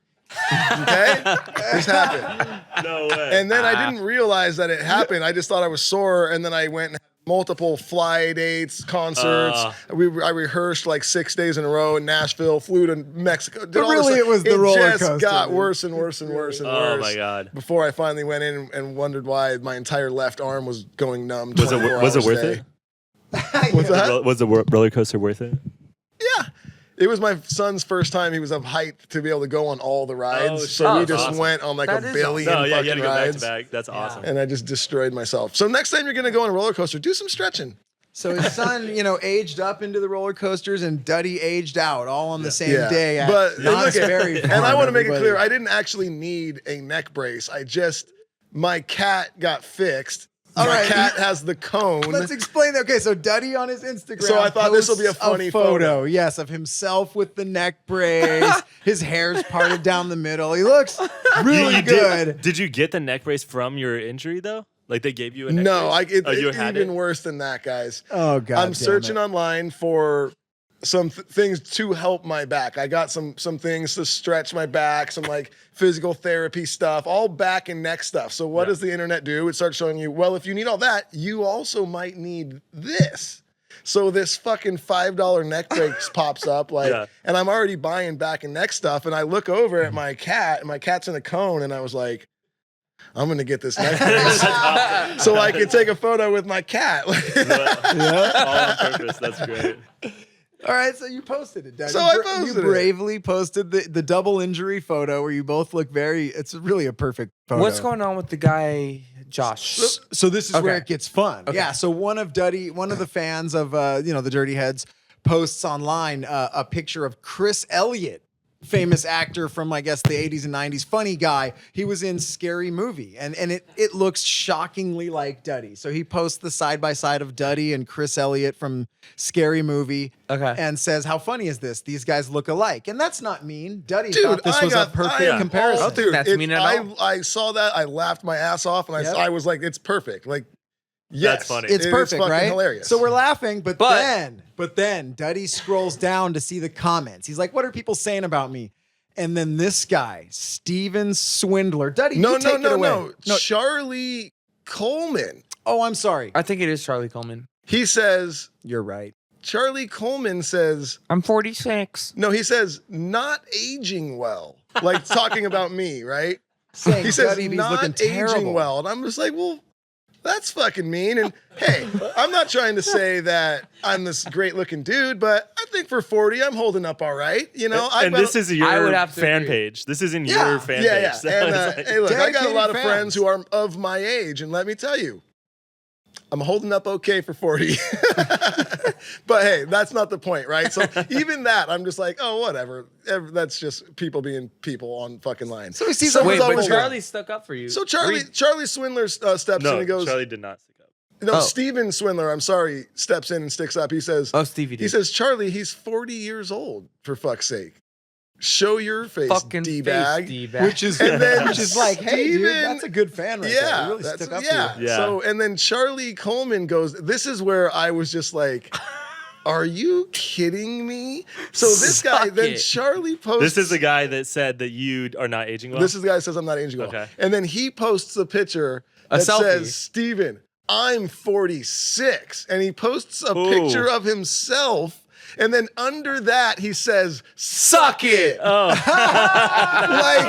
Okay? This happened. No way. And then I didn't realize that it happened. I just thought I was sore, and then I went and had multiple fly dates, concerts. I rehearsed like 6 days in a row in Nashville, flew to Mexico. Did But all this really, stuff. it was the roller just coaster, got dude. worse and worse and worse and Oh worse. my God. Before I finally went in and wondered why my entire left arm was going numb. Was it 24 worth hours a it? day. What's that? Was the roller coaster worth it? Yeah. It was my son's first time he was of height to be able to go on all the rides. Oh, so we that's just awesome. went on like That a is billion No, yeah, you fucking had to go back to rides. back. That's awesome. And I just destroyed myself. So next time you're going to go on a roller coaster, do some stretching. So his son, aged up into the roller coasters, and Duddy aged out, all on the same Yeah. day. At But Knott's look at, Berry and I Farm, want to make it everybody. clear, I didn't actually need a neck brace. My cat got fixed. All My right, cat has the cone. Let's explain that. Okay, so Duddy on his Instagram. So I thought this will be a posts funny photo. Yes, of himself with the neck brace. His hair's parted down the middle. He looks really You good. Did you get the neck brace from your injury though? Like they gave you a neck No, brace? You it's had even it? worse than that, guys. Oh God! I'm searching online for some things to help my back. I got some things to stretch my back, some like physical therapy stuff, all back and neck stuff. So what does the internet do? It starts showing you, well, if you need all that, you also might need this. So this fucking $5 neck brace pops up, and I'm already buying back and neck stuff. And I look over at my cat, and my cat's in a cone, and I was like, I'm gonna get this neck brace so I can take a photo with my cat. All on purpose. That's great. All right, so you posted it, Duddy. So I posted You it. bravely posted the double injury photo where you both look it's really a perfect photo. What's going on with the guy, Josh? So this is where Okay. it gets fun. Okay. Yeah. So one of the fans of the Dirty Heads posts online a picture of Chris Elliott, famous actor from I guess the 80s and 90s, funny guy. He was in Scary Movie, and it looks shockingly like Duddy. So he posts the side by side of Duddy and Chris Elliott from Scary Movie, Okay. and says, "How funny is this? These guys look alike." And that's not mean. Duddy Dude, thought this was a perfect comparison. I don't think That's mean at all. I saw that. I laughed my ass off, and Yep. I was like, "It's perfect." Like, yes, That's funny. It's it is perfect, fucking right? Hilarious. So we're laughing, but But- then Duddy scrolls down to see the comments. He's like, "What are people saying about me?" And then this guy, Steven Swindler. Duddy, you take it away. no. Charlie Coleman. Oh, I'm sorry. I think it is Charlie Coleman. He says. You're right. Charlie Coleman says. I'm 46. No, he says not aging well. Like talking about me, right? Saying He says Duddy, he's not looking aging terrible. well, and I'm just like, well, that's fucking mean. And hey, I'm not trying to say that I'm this great looking dude, but I think for 40, I'm holding up all right. You know, And this is I your would have to fan agree. page. This isn't Yeah. your fan yeah. page. So And it's like- hey, look, I got a Dedicated lot of fans. friends who are of my age, and let me tell you, I'm holding up okay for 40. But hey, that's not the point, right? So even that, I'm just like, oh, whatever. That's just people being people on fucking line. So he sees Someone's Wait, but always- Charlie stuck up for you. So Charlie Swindler steps in no, and goes, Charlie did not stick up. no, Oh. Steven Swindler, I'm sorry, steps in and sticks up. He says, Oh, Stevie did. He says, Charlie, he's 40 years old, for fuck's sake. show your face, Fucking D-bag. face, D-bag. Which is And then like, hey, dude, Steven- that's a good fan right there. He really that's- stuck up yeah. to you. Yeah. So, and then Charlie Coleman goes, this is where I was just like, are you kidding me? So this guy, Suck then it. Charlie posts. This is the guy that said that you are not aging well. This is the guy that says I'm not aging well. Okay. And then he posts a picture A that selfie. says, Steven, I'm 46. And he posts a Ooh. picture of himself. And then under that, he says, suck it. Oh, Like,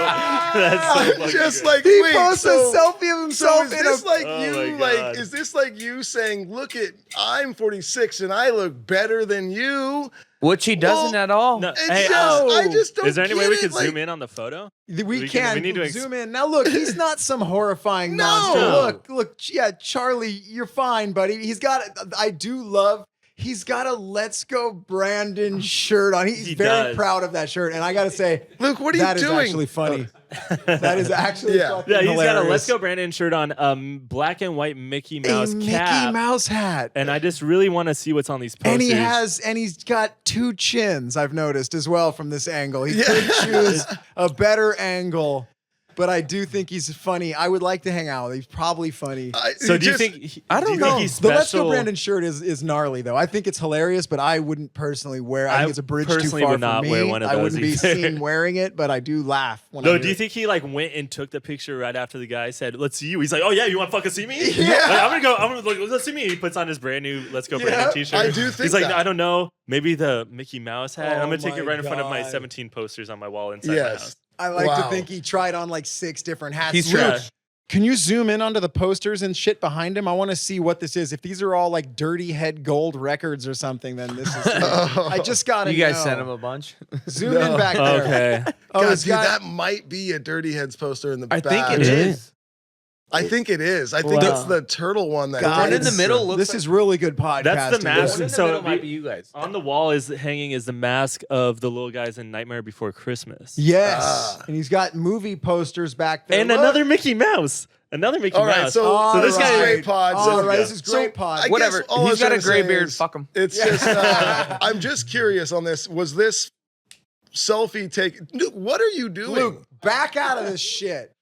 that's so I'm fucking just good. like, He wait, posts so, a selfie of so himself is in this a. like Oh you, my like, God. is this like you saying, look at, I'm 46 and I look better than you? Which he doesn't Well, at all. No, It's hey, just, I just don't is there any way get we it, could like- zoom in on the photo? We can. we need to zoom in. Now look, he's not some horrifying No. monster. Look, yeah, Charlie, you're fine, buddy. He's got. I do love. He's got a "Let's Go Brandon" shirt on. He's He very does. proud of that shirt, and I gotta say, Luke, what are you that is doing? actually funny. That is actually Yeah. fucking Yeah, he's got a hilarious. Let's Go Brandon shirt on, black and white Mickey Mouse a cap. Mickey Mouse hat. And I just really want to see what's on these posters. And he's got two chins, I've noticed as well from this angle. He could choose a better angle, but I do think he's funny. I would like to hang out with him. He's probably funny. So do you just- think? I don't do you know. Think he's The Let's Go special? Brandon shirt is gnarly though. I think it's hilarious, but I wouldn't personally wear. I I think it's a bridge too personally far would not for me. wear one of I those wouldn't be either. seen wearing it, but I do laugh when I No, hear do you it. think he like went and took the picture right after the guy said, "Let's see you"? He's like, "Oh yeah, you want to fucking see me? Yeah. Like, I'm gonna go. I'm gonna like, let's see me." He puts on his brand new "Let's Go Brandon" t-shirt. I do think he's like, that. I don't know, maybe the Mickey Mouse hat. Oh I'm gonna take it my right in front of my God. 17 posters on my wall inside my Yes. house. I like to Wow. think he tried on like 6 different hats. He's Luke, trash. Can you zoom in onto the posters and shit behind him? I want to see what this is. If these are all like Dirty Head Gold records or something, then this is. I just got to You guys know. sent him a bunch. Zoom in back there. Okay. Oh, God, it's dude, got- that might be a Dirty Heads poster in the I back. think it is. I think it is. I think Wow. it's the turtle one that. God, one in the it's- middle looks This like- is really good podcasting. That's the mask. One in the So middle we- might be you guys. On the wall is hanging is the mask of the little guys in Nightmare Before Christmas. Yes, Ah. and he's got movie posters back there. And Look. another Mickey Mouse. Another Mickey All right, Mouse. so this this guy- is great pod. All So- right, this is so great pod. I guess Whatever. all I He's was got trying a to gray say beard. is Fuck him. It's just. I'm just curious on this. Was this selfie take? Dude, what are you doing? Luke, back out of this shit.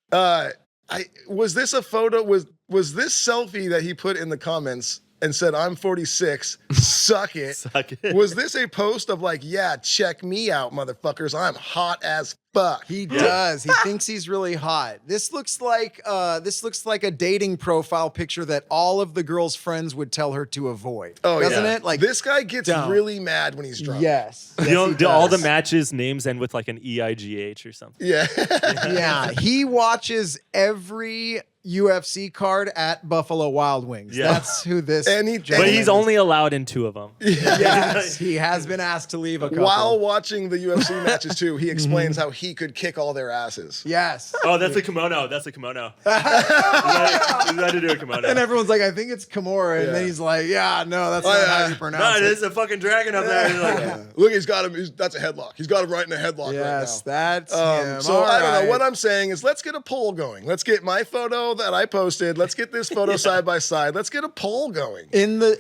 Was this a photo? Was this selfie that he put in the comments and said, "I'm 46, suck it"? Suck it. Was this a post of like, "Yeah, check me out, motherfuckers. I'm hot as fuck." He does. He thinks he's really hot. This looks like a dating profile picture that all of the girl's friends would tell her to avoid. Doesn't yeah. it? Like This guy gets don't. really mad when he's drunk. Yes. You know, Yes, he do all the does. matches names end with like an EIGH or something. Yeah. Yeah, he watches every UFC card at Buffalo Wild Wings. Yeah. That's who this. And he- But gentleman he's is. only allowed in 2 of them. Yes, he has been asked to leave a couple. While watching the UFC matches too, he explains how he could kick all their asses. Yes. Oh, that's a kimono. That's a kimono. You had to do a kimono. And everyone's like, I think it's Kimura. And Yeah. then he's like, yeah, no, that's Oh, not yeah. how you No, pronounce it. there's a fucking dragon up there. He's like, Look, he's got him. That's a headlock. He's got him right in a headlock Yes, right now. that's him. So All I don't know. right. What I'm saying is, let's get a poll going. Let's get my photo that I posted. Let's get this photo side by side. Let's get a poll going. In the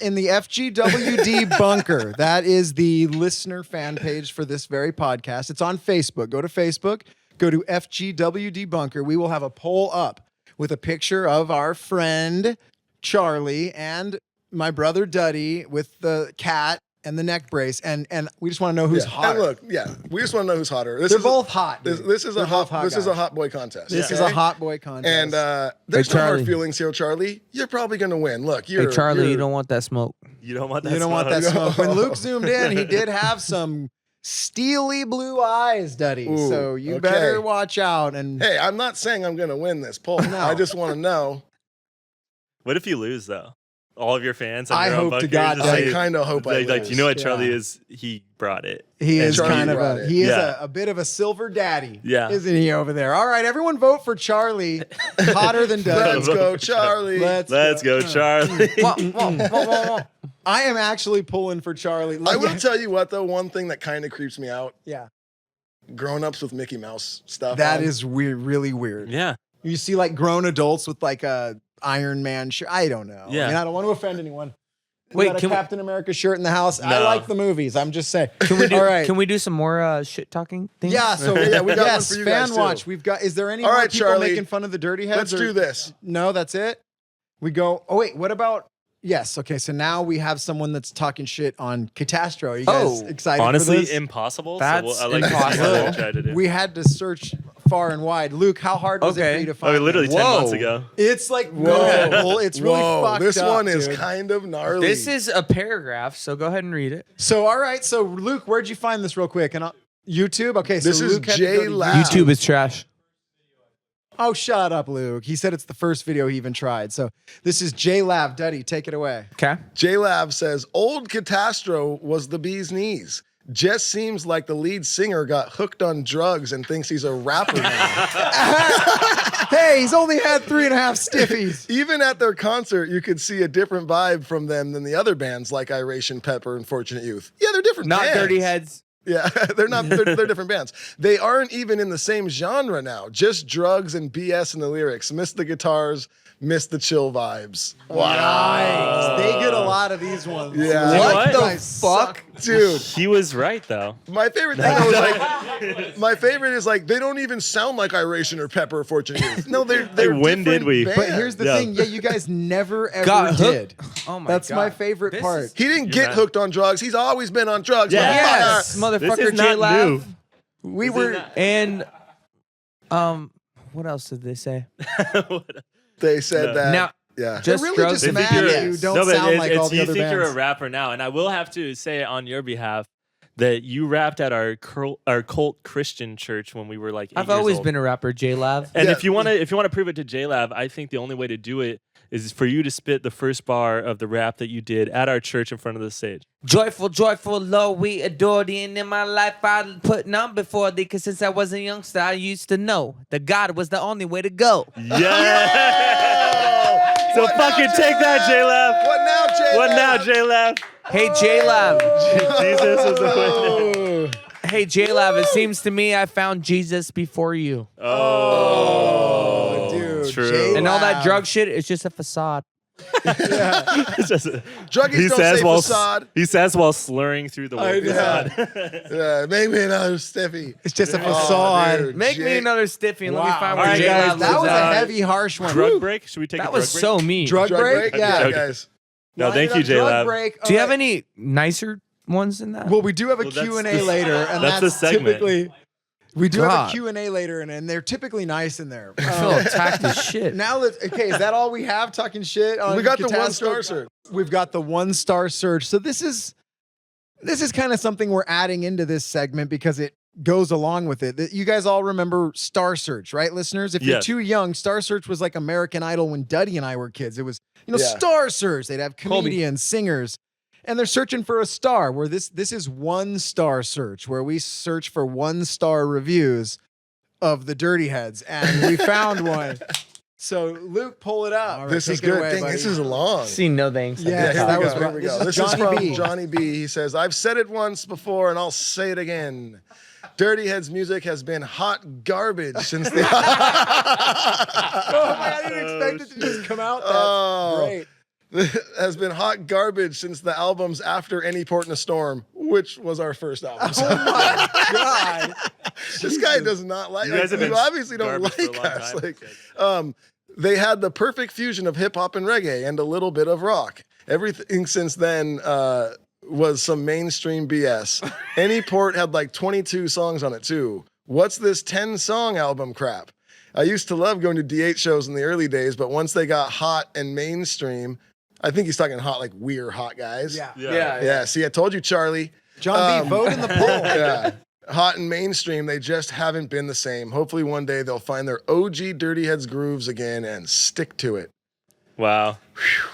FGWD bunker, that is the listener fan page for this very podcast. It's on Facebook. Go to Facebook, go to FGWD bunker. We will have a poll up with a picture of our friend Charlie and my brother Duddy with the cat and the neck brace, and we just want to know who's Yeah. hotter. And look, we just want to know who's hotter. This They're is both hot. This, dude. this is They're a both hot. This is a guys. hot boy contest. This is okay? a hot boy contest. And there's no hard Charlie. feelings here, Charlie. You're probably gonna win. Look, Hey, you're Charlie, you're- you don't want that smoke. you don't want that. you don't want that smoke. smoke. When Luke zoomed in, he did have some steely blue eyes, Duddy. Ooh, So you okay. better watch out. And Hey, I'm not saying I'm gonna win this poll. No. I just want to know. What if you lose though? All of your fans. And I your own hope to bunker God just that- I kind of hope I like lose. you know what Yeah. Charlie is. He brought it. he And is Charlie kind of brought a it. he is Yeah. a bit of a silver daddy. Yeah. Isn't he over there? All right, everyone vote for Charlie. Hotter than Duddy. Let's go, Charlie. Let's go, Charlie. Wah, wah, wah, wah, wah. I am actually pulling for Charlie. I will tell you what though. One thing that kind of creeps me out: yeah. grown-ups with Mickey Mouse stuff. That on. is weird, really weird. Yeah. You see like grown adults with like a Iron Man shirt. I don't know. Yeah. I mean, I don't want to offend anyone. We Wait, got a Captain America shirt in the house. I No. like the movies. I'm just saying. All right. Can we do some more shit talking things? Yeah, so Yeah, we got yes, one for you fan guys, too. watch. We've got. Is there any All more right, people Charlie. making fun of the dirty heads? Let's do this. No, that's it. We go. Oh wait, what about? Yes. Okay. So now we have someone that's talking shit on Katastro. Are you guys excited Honestly, for this? impossible. That's so I like impossible. To see what they try to do. We had to search far and wide. Luke, how hard was it Okay. for you to find? literally them? 10 months Whoa. ago. It's like whoa. It's really fucked this up, one is dude. kind of gnarly. This is a paragraph, so go ahead and read it. So all right. So Luke, where'd you find this real quick? And YouTube. Okay. So This is Luke had to go to J-Lab. YouTube. is trash. Oh, shut up, Luke. He said it's the first video he even tried. So this is J-Lab. Duddy, take it away. Okay. J-Lab says, old Katastro was the bee's knees. Just seems like the lead singer got hooked on drugs and thinks he's a rapper now. Hey, he's only had 3.5 stiffies. Even at their concert, you could see a different vibe from them than the other bands like Iration, Pepper, and Fortunate Youth. Yeah, they're different Not bands. Dirty Heads. Yeah, they're different bands. They aren't even in the same genre now. Just drugs and BS in the lyrics. Miss the guitars, miss the chill vibes. Nice. They get a lot of these ones. Yeah. What You the guys fuck? suck. Dude, He was right, though. my favorite thing though is my favorite is they don't even sound like Iration or Pepper or Fortunate Youth. No, they're when did different we? bands. But here's the Yeah. thing. Yeah, you guys never ever Got did. hooked. Oh my That's God. my favorite This part. is- He didn't get right. hooked on drugs. He's always been on drugs. Yeah. Yes, motherfucker. This motherfucker is not J-Lab. new. We This is were. not- And what else did they say? They said No. that. Now, yeah. just really drugs. just They think mad you're- that you don't No, but sound like all the you other think you're a bands. rapper now, and I will have to say on your behalf that you rapped at our cult Christian church when we were like 8 I've years always old. been a rapper, J-Lab. And Yeah. if you want to prove it to J-Lab, I think the only way to do it is for you to spit the first bar of the rap that you did at our church in front of the stage. Joyful, joyful, Lord, we adore thee. And in my life, I put none before thee. Because since I was a youngster, I used to know that God was the only way to go. Yeah. So What fucking now, take that, J-Lab. What now, Jay? What now, J-Lab? Hey, J-Lab. Jesus is the way. Oh. Hey, J-Lab, it seems to me I found Jesus before you. Oh, dude. true. J-Lab. And all that drug shit, it's just a facade. It's just- Druggies don't say facade. He says while slurring through the word Yeah. facade. Yeah, make me another stiffy. It's just a Oh, facade. dude. Make me another stiffy and let me Wow. find All where right, J-Lab guys, That lives was a at. heavy, harsh one. Drug break? Should we take That a was drug so break? mean. Drug break? break? Yeah. Okay. guys. No, Line thank it you, up, drug J-Lab. break. Do you have All any nicer ones than that? Well, we do have a Well, that's Q&A the- later, and that's the segment. typically we do have God. a Q&A later, and they're typically nice in there. I feel attacked as shit. Now okay, is that all we have talking shit on We got the Katastro? 1-star search. We've got the 1-star search. So this is kind of something we're adding into this segment because it goes along with it. You guys all remember Star Search, right, listeners? If you're Yes. too young, Star Search was like American Idol when Duddy and I were kids. It was, Yeah. Star Search. They'd have comedians, singers, and they're searching for a star. Where this is 1-star search, where we search for 1-star reviews of the Dirty Heads, and we found one. So Luke, pull it up. All right, This is take it good. away, Dang, buddy. this is long. See, no thanks. Yeah, Here that we was go. Here right. we This go. is This is Johnny from B. Johnny B. He says, I've said it once before and I'll say it again. Dirty Heads music has been hot garbage since the. Oh my, I didn't expect it to just come out. That's Oh. great. has been hot garbage since the albums after Any Port in a Storm, which was our first album. So Oh my god. this guy does not like You guys us. have You been obviously don't garbage for a like long us. time. Like, they had the perfect fusion of hip hop and reggae and a little bit of rock. Everything since then was some mainstream BS. Any Port had like 22 songs on it too. What's this 10-song album crap? I used to love going to D8 shows in the early days, but once they got hot and mainstream, I think he's talking hot like we're hot guys. Yeah. Yeah. See, I told you, Charlie. John B, vote in the poll. Yeah. Hot and mainstream, they just haven't been the same. Hopefully one day they'll find their OG Dirty Heads grooves again and stick to it. Wow.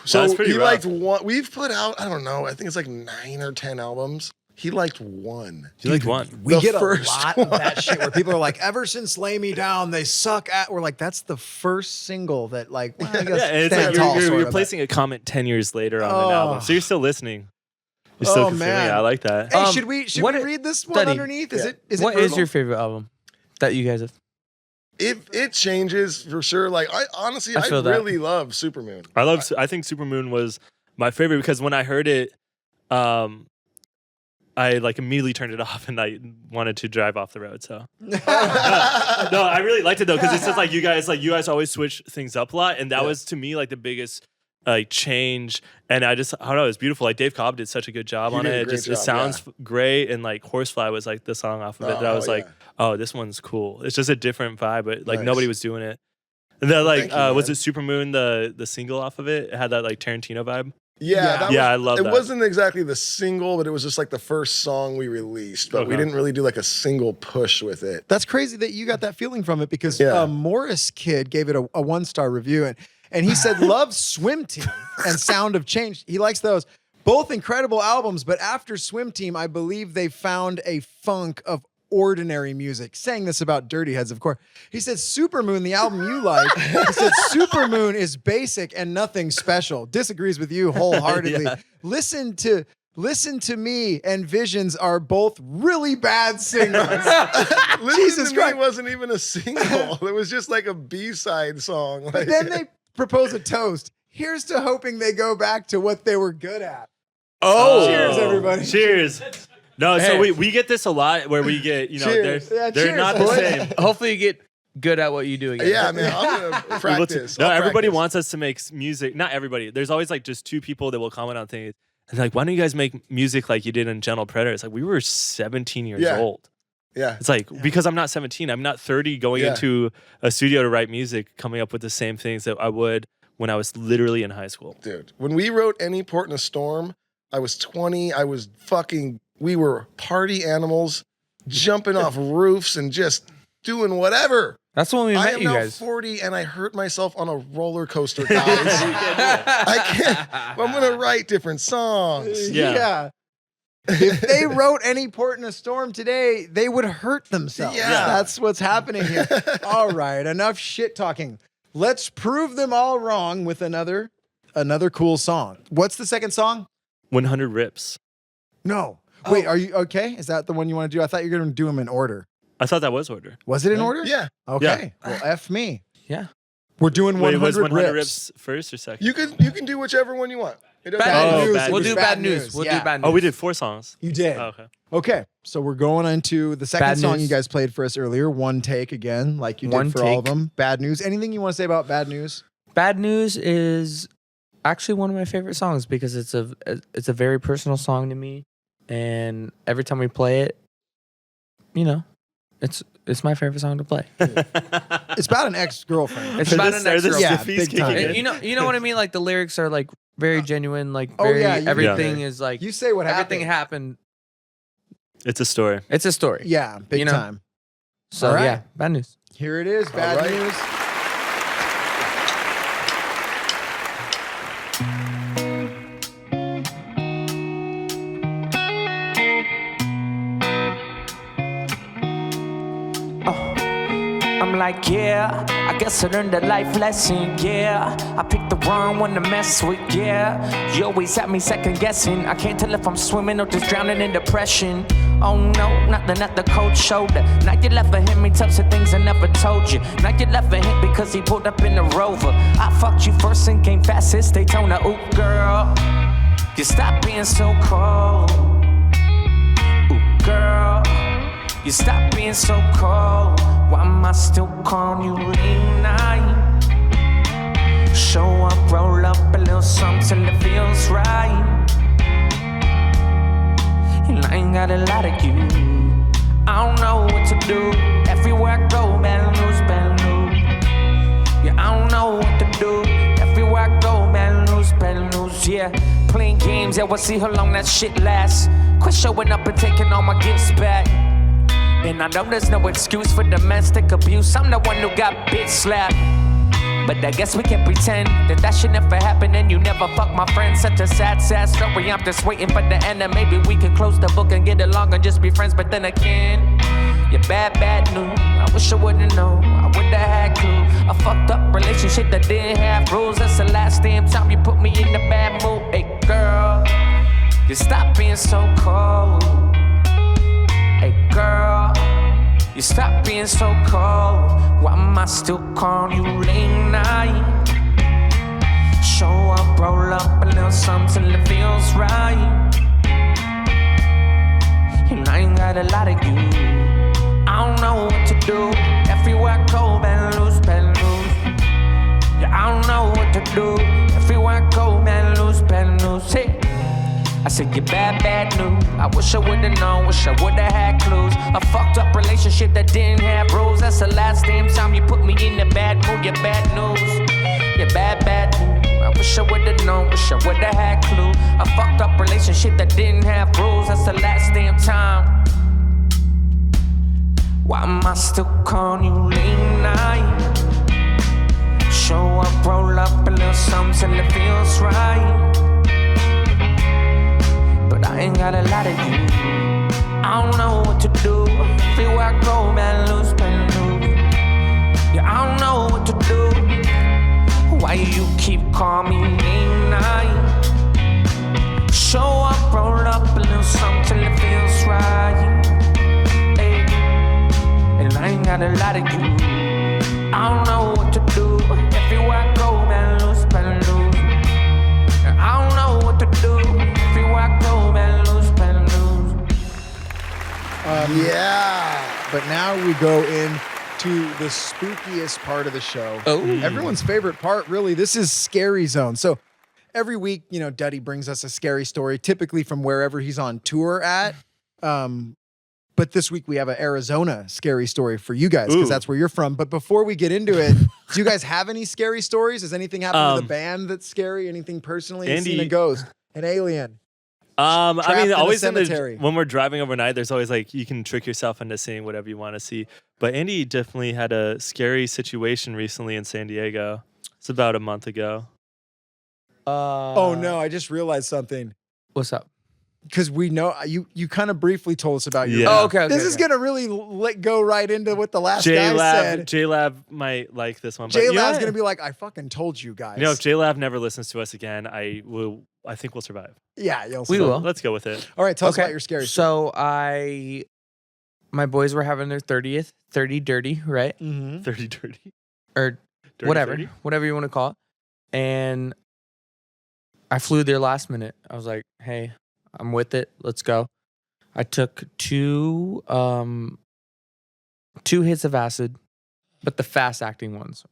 So That's pretty he rough. liked one. We've put out, I don't know, I think it's like 9 or 10 albums. He liked one. You like one? We The get a first lot of that shit where people are like, ever since Lay Me Down, they suck at. We're like, that's the first single that, like, well, I guess Yeah, and it's stand like tall, you're sort of, placing a comment 10 years later on Oh. an album. So you're still listening. You're still Oh, consuming man. it. I like that. Hey, should we what- read this one Duddy, underneath? Is yeah. it? Is What it is verbal? your favorite album that you guys have? It changes for sure. Like I honestly, I I feel that. really love Supermoon. I think Supermoon was my favorite because when I heard it, I like immediately turned it off and I wanted to drive off the road. So no, I really liked it though because it's just like you guys always switch things up a lot, and that was to me like the biggest like change. And I don't know, it was beautiful. Like Dave Cobb did such a good job on it. It sounds great, and like Horsefly was like the song off of it that I was like, oh, this one's cool. It's just a different vibe, but like nobody was doing it. And then like was it Supermoon the single off of it? It had that like Tarantino vibe. Yeah, I love that. It wasn't exactly the single, but it was just like the first song we released. But we didn't really do like a single push with it. That's crazy that you got that feeling from it because Morris Kid gave it a 1-star review and he said loves Swim Team and Sound of Change. He likes those. Both incredible albums, but after Swim Team, I believe they found a funk of ordinary music. Saying this about Dirty Heads, of course. He said Supermoon, the album you like, he said Supermoon is basic and nothing special. Disagrees with you wholeheartedly. Listen to Me and Visions are both really bad singles. Jesus Christ, wasn't even a single. It was just like a B-side song. But then they propose a toast. Here's to hoping they go back to what they were good at. Oh, cheers, everybody. Cheers. No, so we get this a lot where we get, they're not the same. Hopefully you get good at what you do again. Yeah, man, I'm gonna practice. Everybody wants us to make music. Not everybody. There's always like just 2 people that will comment on things. And like, why don't you guys make music like you did in Gentle Predator? It's like, we were 17 years old. Yeah. It's like, because I'm not 17, I'm not 30 going into a studio to write music, coming up with the same things that I would when I was literally in high school. Dude, when we wrote Any Port in a Storm, I was 20. We were party animals, jumping off roofs and just doing whatever. That's when we met you guys. I am now 40 and I hurt myself on a roller coaster, guys. I can't. I'm going to write different songs. Yeah. If they wrote Any Port in a Storm today, they would hurt themselves. Yeah. That's what's happening here. All right, enough shit talking. Let's prove them all wrong with another cool song. What's the second song? 100 Rips. No. Wait, are you okay? Is that the one you want to do? I thought you were going to do them in order. I thought that was order. Was it in order? Yeah. Okay. Well, F me. Yeah. We're doing 100 was 100 rips. first or second? You can do whichever one you want. It doesn't Bad matter. news. bad We'll news. do bad news. We'll do bad news. Oh, we did 4 songs. You did. Oh, okay. Okay. So we're going into the second Bad song News. you guys played for us earlier. One take again, like you One did for all of take. them. Bad News. Anything you want to say about Bad News? Bad News is actually one of my favorite songs because it's a very personal song to me, and every time we play it, it's my favorite song to play. It's about an ex-girlfriend. It's about an ex-girl. Yeah, stiffies big kicking time. in? You know what I mean? Like the lyrics are like very genuine. Like Oh, very yeah, you- everything is like You say what everything happened. happened. It's a story. It's a story. Yeah, big You know? time. So All right. yeah, bad news. Here it is, Bad right. News. I'm like, yeah, I guess I learned a life lesson, yeah. I picked the wrong one to mess with, yeah. You always had me second guessing. I can't tell if I'm swimming or just drowning in depression. Oh no, nothing at the cold shoulder. Now you left for him, he tells you things I never told you. Now you left for him because he pulled up in the Rover. I fucked you first and came fastest, Daytona. Ooh, girl, you stop being so cold. Ooh, girl, you stop being so cold. Why am I still calling you late night? Show up, roll up a little something till it feels right. And I ain't got a lot of you. I don't know what to do. Everywhere I go, bad news, bad news. Yeah, I don't know what to do. Everywhere I go, bad news, yeah. Playing games, yeah, we'll see how long that shit lasts. Quit showing up and taking all my gifts back. And I know there's no excuse for domestic abuse. I'm the one who got bitch slapped. But I guess we can pretend that shit never happened and you never fucked my friend. Such a sad story. I'm just waiting for the end and maybe we can close the book and get along and just be friends. But then again, you're bad news. I wish I wouldn't know. I would've had clue. A fucked up relationship that didn't have rules. That's the last damn time you put me in a bad mood. Hey girl, you stop being so cold. Hey girl, you stop being so cold. Why am I still calling you late night? Show up, up, roll up a little something till it feels right. And I ain't got a lot of you. I don't know what to do. Everywhere I go, bend loose, bend loose. Yeah, I don't know what to do. Everywhere I go, bend loose, bend loose. Hey. I said you're bad, bad news. I wish I would've known, wish I would've had clues. A fucked up relationship that didn't have rules. That's the last damn time you put me in the bad mood. You're bad news. You're bad, bad news. I wish I would've known, wish I would've had clue. A fucked up relationship that didn't have rules. That's the last damn time. Why am I still calling you late night? Show up, roll up a little something till it feels right. But I ain't got a lot of you. I don't know what to do. Everywhere I go, man, lose, man, lose. Yeah, I don't know what to do. Why you keep calling me late night? Show up, roll up a little something till it feels right. Hey. And I ain't got a lot of you. I don't know what to do. Everywhere I go, man, lose, man, lose. Yeah, I don't know what to do. Everywhere I go, man, lose, man, lose. Yeah. But now we go into the spookiest part of the show. Oh. Everyone's favorite part, really. This is Scary Zone. So every week, you know, Duddy brings us a scary story, typically from wherever he's on tour at. But this week we have an Arizona scary story for you guys because that's where you're from. But before we get into it, do you guys have any scary stories? Has anything happened to the band that's scary? Anything personally? Andy- You've seen a ghost, an alien? I Trapped mean, in a always cemetery. when we're driving overnight, there's always like you can trick yourself into seeing whatever you want to see. But Andy definitely had a scary situation recently in San Diego. It's about a month ago. Oh no, I just realized something. What's up? Because we know you kind of briefly told us about your. Yeah. Oh, okay. This is gonna really go right into what the last guy said. J-Lab might like this one. But J you know Lab's what? gonna be like, I fucking told you guys. You know, if J-Lab never listens to us again, I think we'll survive. Yeah, you'll We see. will. Let's go with it. All right, tell us about your scary story. So my boys were having their 30th, 30 dirty, right? Mm-hmm. 30 dirty. Or Dirty whatever, 30? whatever you want to call it. And I flew there last minute. I was like, hey, I'm with it. Let's go. I took two hits of acid, but the fast acting ones.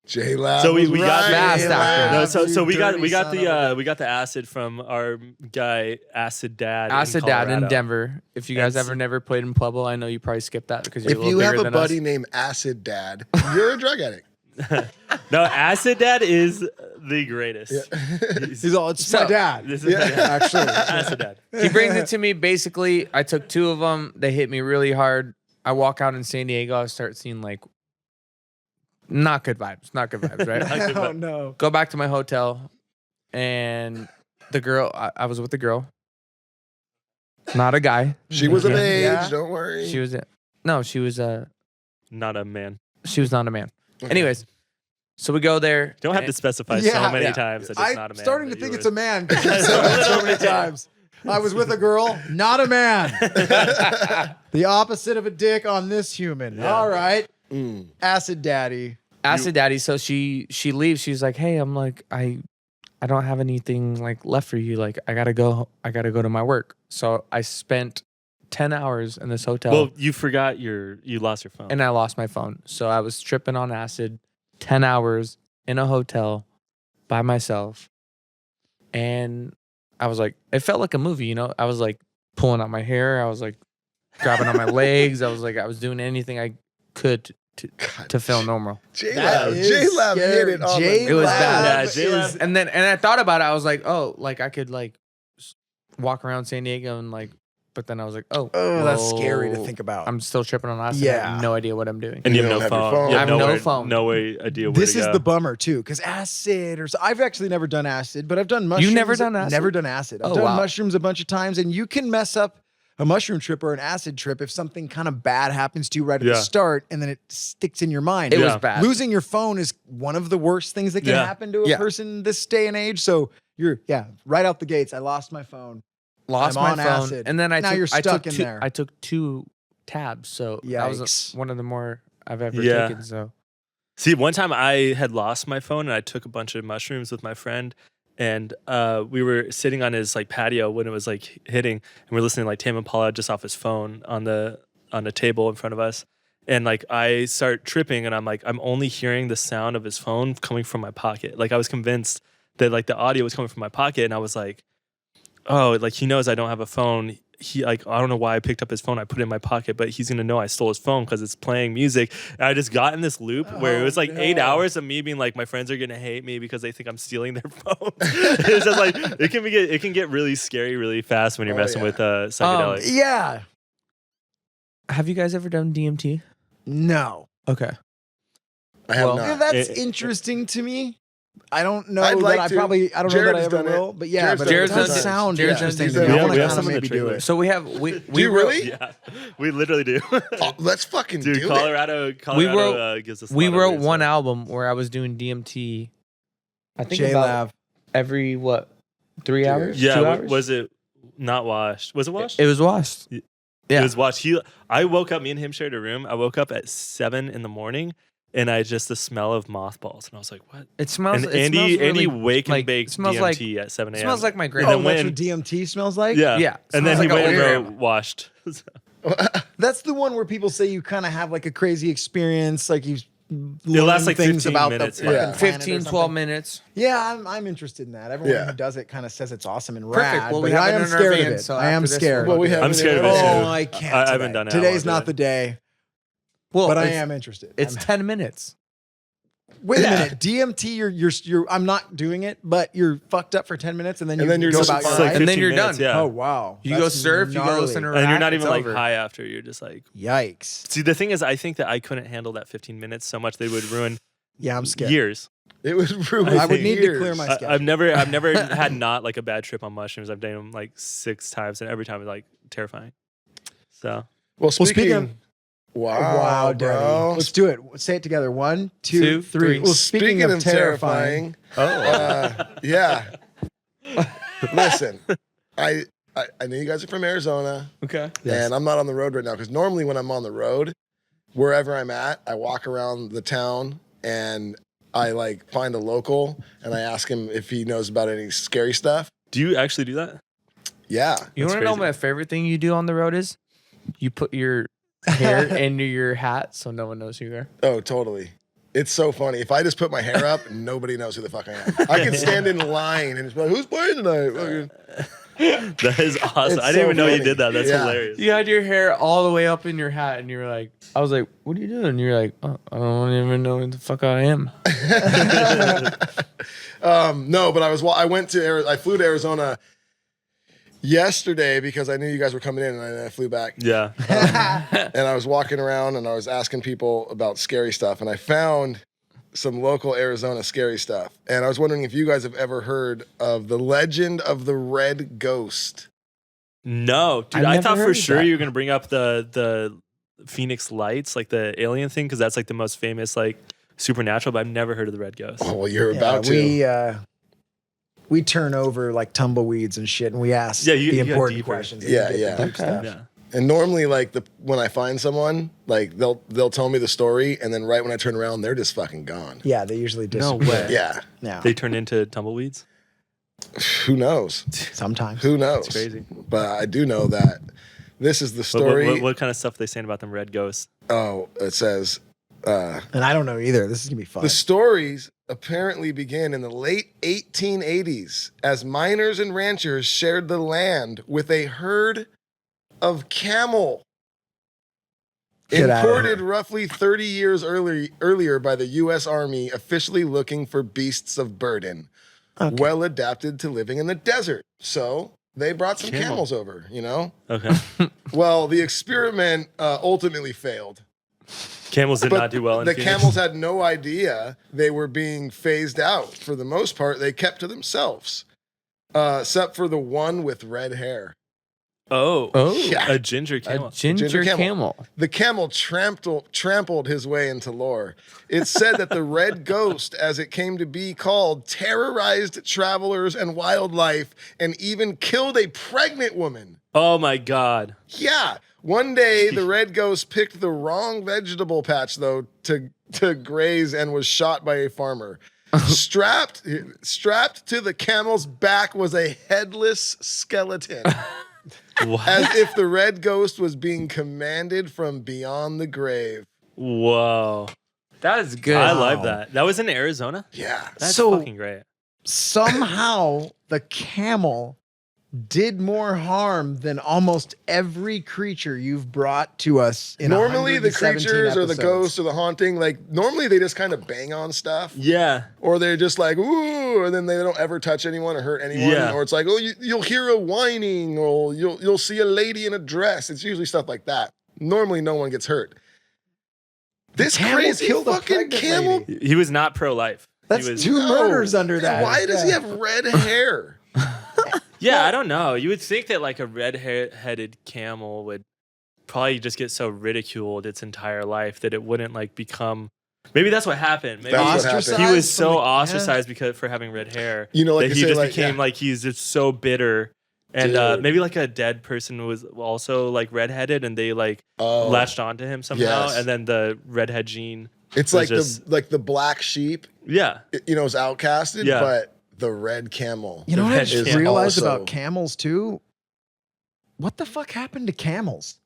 J-Lab. So we was got right. Fast actor. No, so You we got dirty son of we got the acid from our guy Acid Dad. Acid in Dad in Colorado. Denver. If you guys It's- ever never played in Pueblo, I know you probably skipped that because you're If a little you have bigger a than buddy us. named Acid Dad, you're a drug addict. No, Acid Dad is the greatest. He's all, it's my So- dad. This is Actually. Acid Dad. He brings it to me. Basically, I took two of them. They hit me really hard. I walk out in San Diego. I start seeing like not good vibes. Not good vibes, right? Oh no. Go back to my hotel, and the girl I was with the girl, not a guy. She was of Yeah. age, Yeah. don't worry. She was she was Not a man. she was not a man. Anyways, so we go there. You don't have to specify Yeah. so many Yeah. times that it's I'm not a man. starting to that think you it's were- a man because you've said that so many times. I was with a girl, not a man. The opposite of a dick on this human. Yeah. All right. Mm. Acid Daddy. Acid Daddy. So she leaves. She's like, hey, I'm like, I don't have anything like left for you. Like, I gotta go to my work. So I spent 10 hours in this hotel. Well, you forgot you lost your phone. And I lost my phone. So I was tripping on acid 10 hours in a hotel by myself. And I was like, it felt like a movie, you know? I was like pulling out my hair. I was like grabbing on my legs. I was doing anything I could to feel normal. J-Lab. is J-Lab hit scary. it on J-Lab It was bad. Yeah, J-Lab. And I thought about it. I was like, oh, like I could like walk around San Diego and like, but then I was like, oh, Oh, that's scary to whoa, think about. I'm still tripping on acid. I Yeah. have no idea what I'm doing. and you You have don't no have your phone. phone. You I have no nowhere- phone. No idea where This to is go. the bummer too, because acid or so, I've actually never done acid, but I've done mushrooms. never done acid? Never done acid. I've Oh, done wow. mushrooms a bunch of times, and you can mess up a mushroom trip or an acid trip if something kind of bad happens to you right at Yeah. the start, and then it sticks in your mind. It Yeah. was bad. Losing your phone is one of the worst things that can Yeah. happen to a Yeah. person this day and age. So you're right out the gates. I lost my phone. Lost I'm my on phone, acid. and then Now you're stuck in two, there. I took 2 tabs, so that was Yikes. one of the more I've ever Yeah. taken. So See, one time I had lost my phone and I took a bunch of mushrooms with my friend, and we were sitting on his like patio when it was like hitting, and we're listening to like Tame Impala just off his phone on the table in front of us. And like I start tripping, and I'm like, I'm only hearing the sound of his phone coming from my pocket. Like I was convinced that like the audio was coming from my pocket, and I was like, oh, like he knows I don't have a phone. He like, I don't know why I picked up his phone. I put it in my pocket, but he's gonna know I stole his phone because it's playing music. And I just got in this loop where it was like 8 hours of me being like, my friends are gonna hate me because they think I'm stealing their phone. It's just like it can get really scary really fast when you're messing with psychedelics. Yeah. Have you guys ever done DMT? No. Okay. I have Well, Yeah, not. that's interesting to me. I don't know I'd that like I to. probably, I don't know Jared that I has ever done it. will, but yeah, but Jared's it done does it. sound Jared's interesting. done it. I Yeah, want we to have kind of some in the maybe do trailer. it. So we have Do you really? Yeah, we literally do. Oh, let's fucking Dude, do it. Colorado gives us. A we lot of wrote weird one stuff. album where I was doing DMT. I think J-Lab. about every 3 hours? Yeah, 2 hours? was it not washed? Was it washed? It was washed. It Yeah. was washed. I woke up. Me and him shared a room. I woke up at 7 a.m. and I just the smell of mothballs, and I was like, "What?" It smells. And it Andy smells really, wake and like, bake it smells DMT like at 7 it a.m. smells like my And grandma. Oh, then that's when- what DMT smells like? Yeah, Yeah, And then smells he like went a and old wrote washed. That's the one where people say you kind of have like a crazy experience, like you lasts learn like things 15 about minutes, the yeah. fucking planet or 15, 12 something. minutes. Yeah, I'm interested in that. Everyone Yeah. who does it kind of says it's awesome and Perfect. rad. Well, we but have I it am in our scared of van, it. so I am after this scared. Well, we have I'm it scared in of it our- too. Oh, I can't. I haven't today. done it. I Today's wanna do not it. the day, Well, but I it's- am interested. It's I'm- 10 minutes. Wait Yeah. a minute, DMT. You're. I'm not doing it, but you're fucked up for 10 minutes, and then And then you're go just about your fine. It's like life. And then 15 you're minutes, done. Yeah. Oh wow, You go That's surf, you go gnarly. listen to And you're rap, not it's even like over. high after. You're just like. Yikes. See, the thing is, I think that I couldn't handle that 15 minutes so much they would ruin Yeah, I'm scared. years. It was ruined. I would need to years. clear my schedule. I've never had not like a bad trip on mushrooms. I've done them like 6 times, and every time it's like terrifying. So Well, speaking. of- wow, Daddy. bro. Let's do it. Let's say it together. 1, 2, 2, 3. 3. Well, speaking of terrifying, Yeah. Listen, I know you guys are from Arizona, Okay. and I'm not on the road right now because normally when I'm on the road, wherever I'm at, I walk around the town and I like find a local and I ask him if he knows about any scary stuff. do you actually do that? Yeah. You That's want to know crazy. my favorite thing you do on the road is? You put your hair into your hat so no one knows who you are. Oh, totally. It's so funny. If I just put my hair up, nobody knows who the fuck I am. I can stand in line and just be like, who's playing tonight? Fucking- That is awesome. It's I didn't so even know you funny. did that. That's Yeah. hilarious. You had your hair all the way up in your hat, and you were like, I was like, what are you doing? And you're like, oh, I don't even know who the fuck I am. No, but I flew to Arizona yesterday because I knew you guys were coming in and I flew back. Yeah. And I was walking around and I was asking people about scary stuff and I found some local Arizona scary stuff. And I was wondering if you guys have ever heard of the legend of the red ghost. No, dude. I've I never thought heard for of sure that. you were gonna bring up the Phoenix Lights, like the alien thing, because that's like the most famous like supernatural. But I've never heard of the red ghost. Oh, well, you're about to. we turn over like tumbleweeds and shit, and we ask Yeah, you the got important deeper. questions. Yeah, You get yeah. the deep stuff. Yeah. And normally, like when I find someone, like they'll tell me the story, and then right when I turn around, they're just fucking gone. Yeah, they usually No disappear. way. Yeah, Yeah, They turn into tumbleweeds. who knows? sometimes. Who knows? It's crazy. But I do know that this is the What, story. what kind of stuff are they saying about them red ghosts? Oh, it says And I don't know either. This is gonna be fun. the stories apparently begin in the late 1880s as miners and ranchers shared the land with a herd of camel. Get outta Imported here. roughly 30 years earlier by the U.S. Army, officially looking for beasts of burden, Okay. well adapted to living in the desert. So they brought some Camel. camels over, you know? Okay. Well, the experiment ultimately failed. Camels did But not do well in the Phoenix. camels had no idea they were being phased out. For the most part, they kept to themselves, except for the one with red hair. Oh. Yeah. A ginger camel. A ginger camel. camel. The camel trampled his way into lore. It's said that the red ghost, as it came to be called, terrorized travelers and wildlife and even killed a pregnant woman. Oh my God. Yeah. One day, the red ghost picked the wrong vegetable patch, though, to graze and was shot by a farmer. Strapped to the camel's back was a headless skeleton. What? As if the red ghost was being commanded from beyond the grave. Whoa. That is good. I love that. That was in Arizona? Yeah. That's So- fucking great. Somehow the camel did more harm than almost every creature you've brought to us in Normally the 117 creatures or the episodes. ghosts or the haunting, like normally they just kind of bang on stuff. Yeah. Or they're just like, ooh, and then they don't ever touch anyone or hurt anyone. Yeah. Or it's like, oh, you'll hear a whining, or you'll see a lady in a dress. It's usually stuff like that. Normally no one gets hurt. This camel crazy killed a fucking pregnant camel. lady. He was not pro-life. That's he was, two murders under And that. Why does he Yeah. have red hair? Yeah, I don't know. You would think that like a red-headed camel would probably just get so ridiculed its entire life that it wouldn't like become. Maybe that's what happened. Maybe That's what Ostracized happened. he was from so the- ostracized because for having red hair. You know, like that you he say, just like, became yeah. like he's just so bitter. And Dude. maybe like a dead person was also like redheaded, and they like Oh. latched onto him somehow, Yes. and then the redhead gene. It's was like just- the black sheep, Yeah, you know, is outcasted, Yeah. but the red camel. You know what I Red just camel. realized Also- about camels too? What the fuck happened to camels?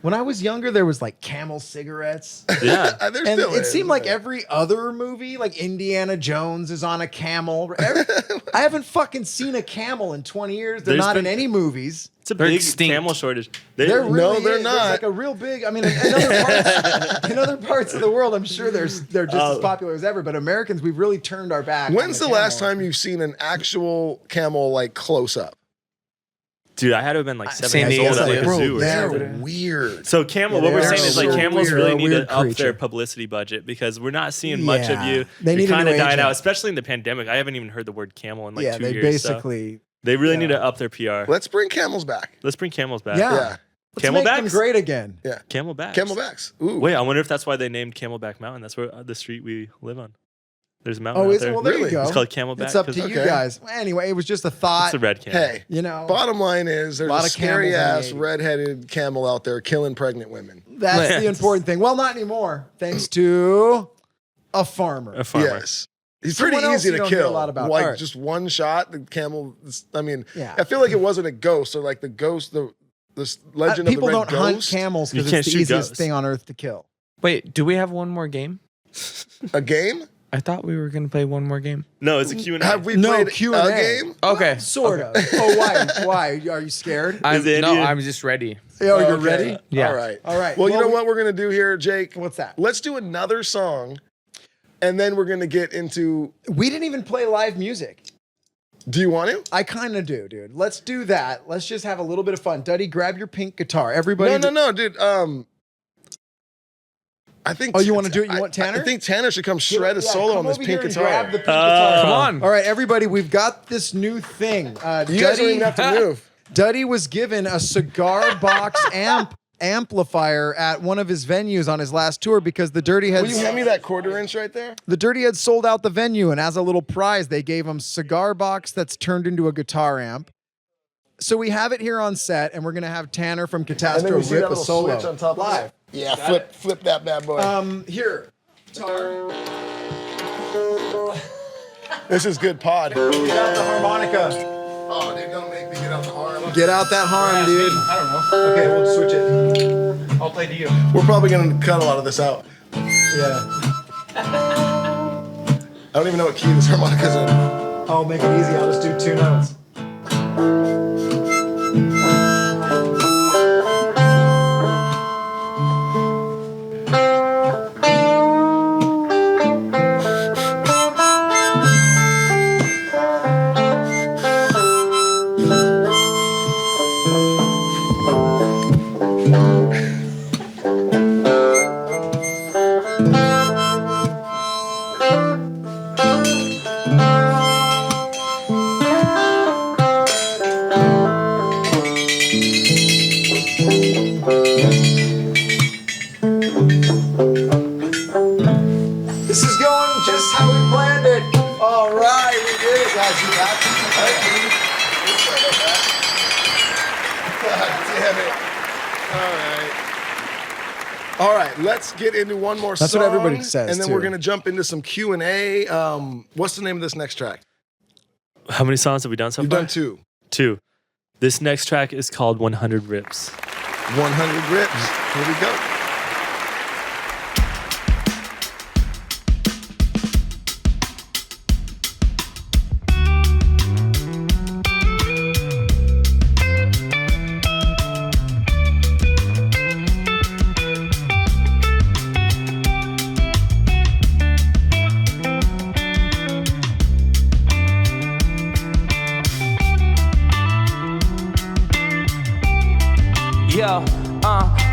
When I was younger, there was like camel cigarettes. yeah. There And still it is, seemed like but- every other movie, like Indiana Jones is on a camel. I haven't fucking seen a camel in 20 years. They're There's not in been- any movies. It's a They're big extinct. camel shortage. There No, really they're is. not. There's like a real big. I mean, in other parts of the world, I'm sure they're just as popular as ever. But Americans, we've really turned our back. When's on the last camel. time you've seen an actual camel like close up? Dude, I had to have been like 7 San years old Diego, at like a bro, zoo or They're something. weird. So camel, Yeah, what they we're are saying is like so camels weird. really They're a need weird to up their creature. publicity budget because we're not seeing much of Yeah. you. They need You're a kind new of dying agent. out, especially in the pandemic. I haven't even heard the word camel in like Yeah, 2 they years. so basically. they really need yeah. to up their PR. Let's bring camels back. Let's bring camels back. Yeah. Yeah. Let's make them Camelbacks? great again. Camelbacks. Camelbacks. Ooh. Wait, I wonder if that's why they named Camelback Mountain. That's where the street we live on. There's a mountain Oh, out is it? there. Well, there Really? you go. It's called Camelback. It's up to 'cause you Okay. guys. Well, anyway, it was just a thought. It's a red camel. Hey, You know, bottom line is there's Lot a of scary camels in the ass 80s. redheaded camel out there killing pregnant women. that's Yeah. the important thing. Well, not anymore, thanks to a farmer. A farmer. Yes. He's Someone pretty else easy you to don't hear a kill. lot about. Like All right. just one shot, the camel. I mean, Yeah. I feel like it wasn't a ghost or like the ghost, the legend People of the don't red hunt ghost. camels You because can't it's the shoot easiest ghosts. thing on earth to kill. Wait, do we have one more game? A game? I thought we were gonna play one more game. No, it's a Q&A. Have we No, played Q&A. a game? Okay. Sort of. Oh, why? Why? Are you scared? I'm, Is Andy no, in- I'm just ready. Oh, you're Okay. ready? Yeah. All right. All right. Well, you know we- what we're gonna do here, Jake? What's that? Let's do another song, and then we're gonna get into. We didn't even play live music. Do you want to? I kind of do, dude. Let's do that. Let's just have a little bit of fun. Duddy, grab your pink guitar. Everybody. No, dude. I think. Oh, you wanna do it? You want Tanner? I think Tanner should come shred a solo come on this over pink here and guitar. grab the pink guitar. Come on. All right, everybody, we've got this new thing. You guys don't even have to move. Duddy was given a cigar box amplifier at one of his venues on his last tour because the Dirty Will Heads you hand me that quarter inch right there? the Dirty Heads sold out the venue, and as a little prize, they gave him cigar box that's turned into a guitar amp. So we have it here on set, and we're gonna have Tanner from Katastro rip a solo live. Yeah, flip that bad boy. Here, guitar. This is good pod. We got the harmonica. Oh, dude, don't make me get out the harm. Get out that harm, dude. I don't know. Okay, we'll switch it. I'll play to you. We're probably gonna cut a lot of this out. Yeah. I don't even know what key this harmonica's in. I'll make it easy. I'll just do 2 notes. This is going just how we planned it. All right, we did it, guys. You got it. God damn it. All right. All right, let's get into one more That's song. what everybody says, and then too. we're gonna jump into some Q&A. What's the name of this next track? How many songs have we done so You've far? done 2. 2. This next track is called 100 Rips. 100 rips. Here we go.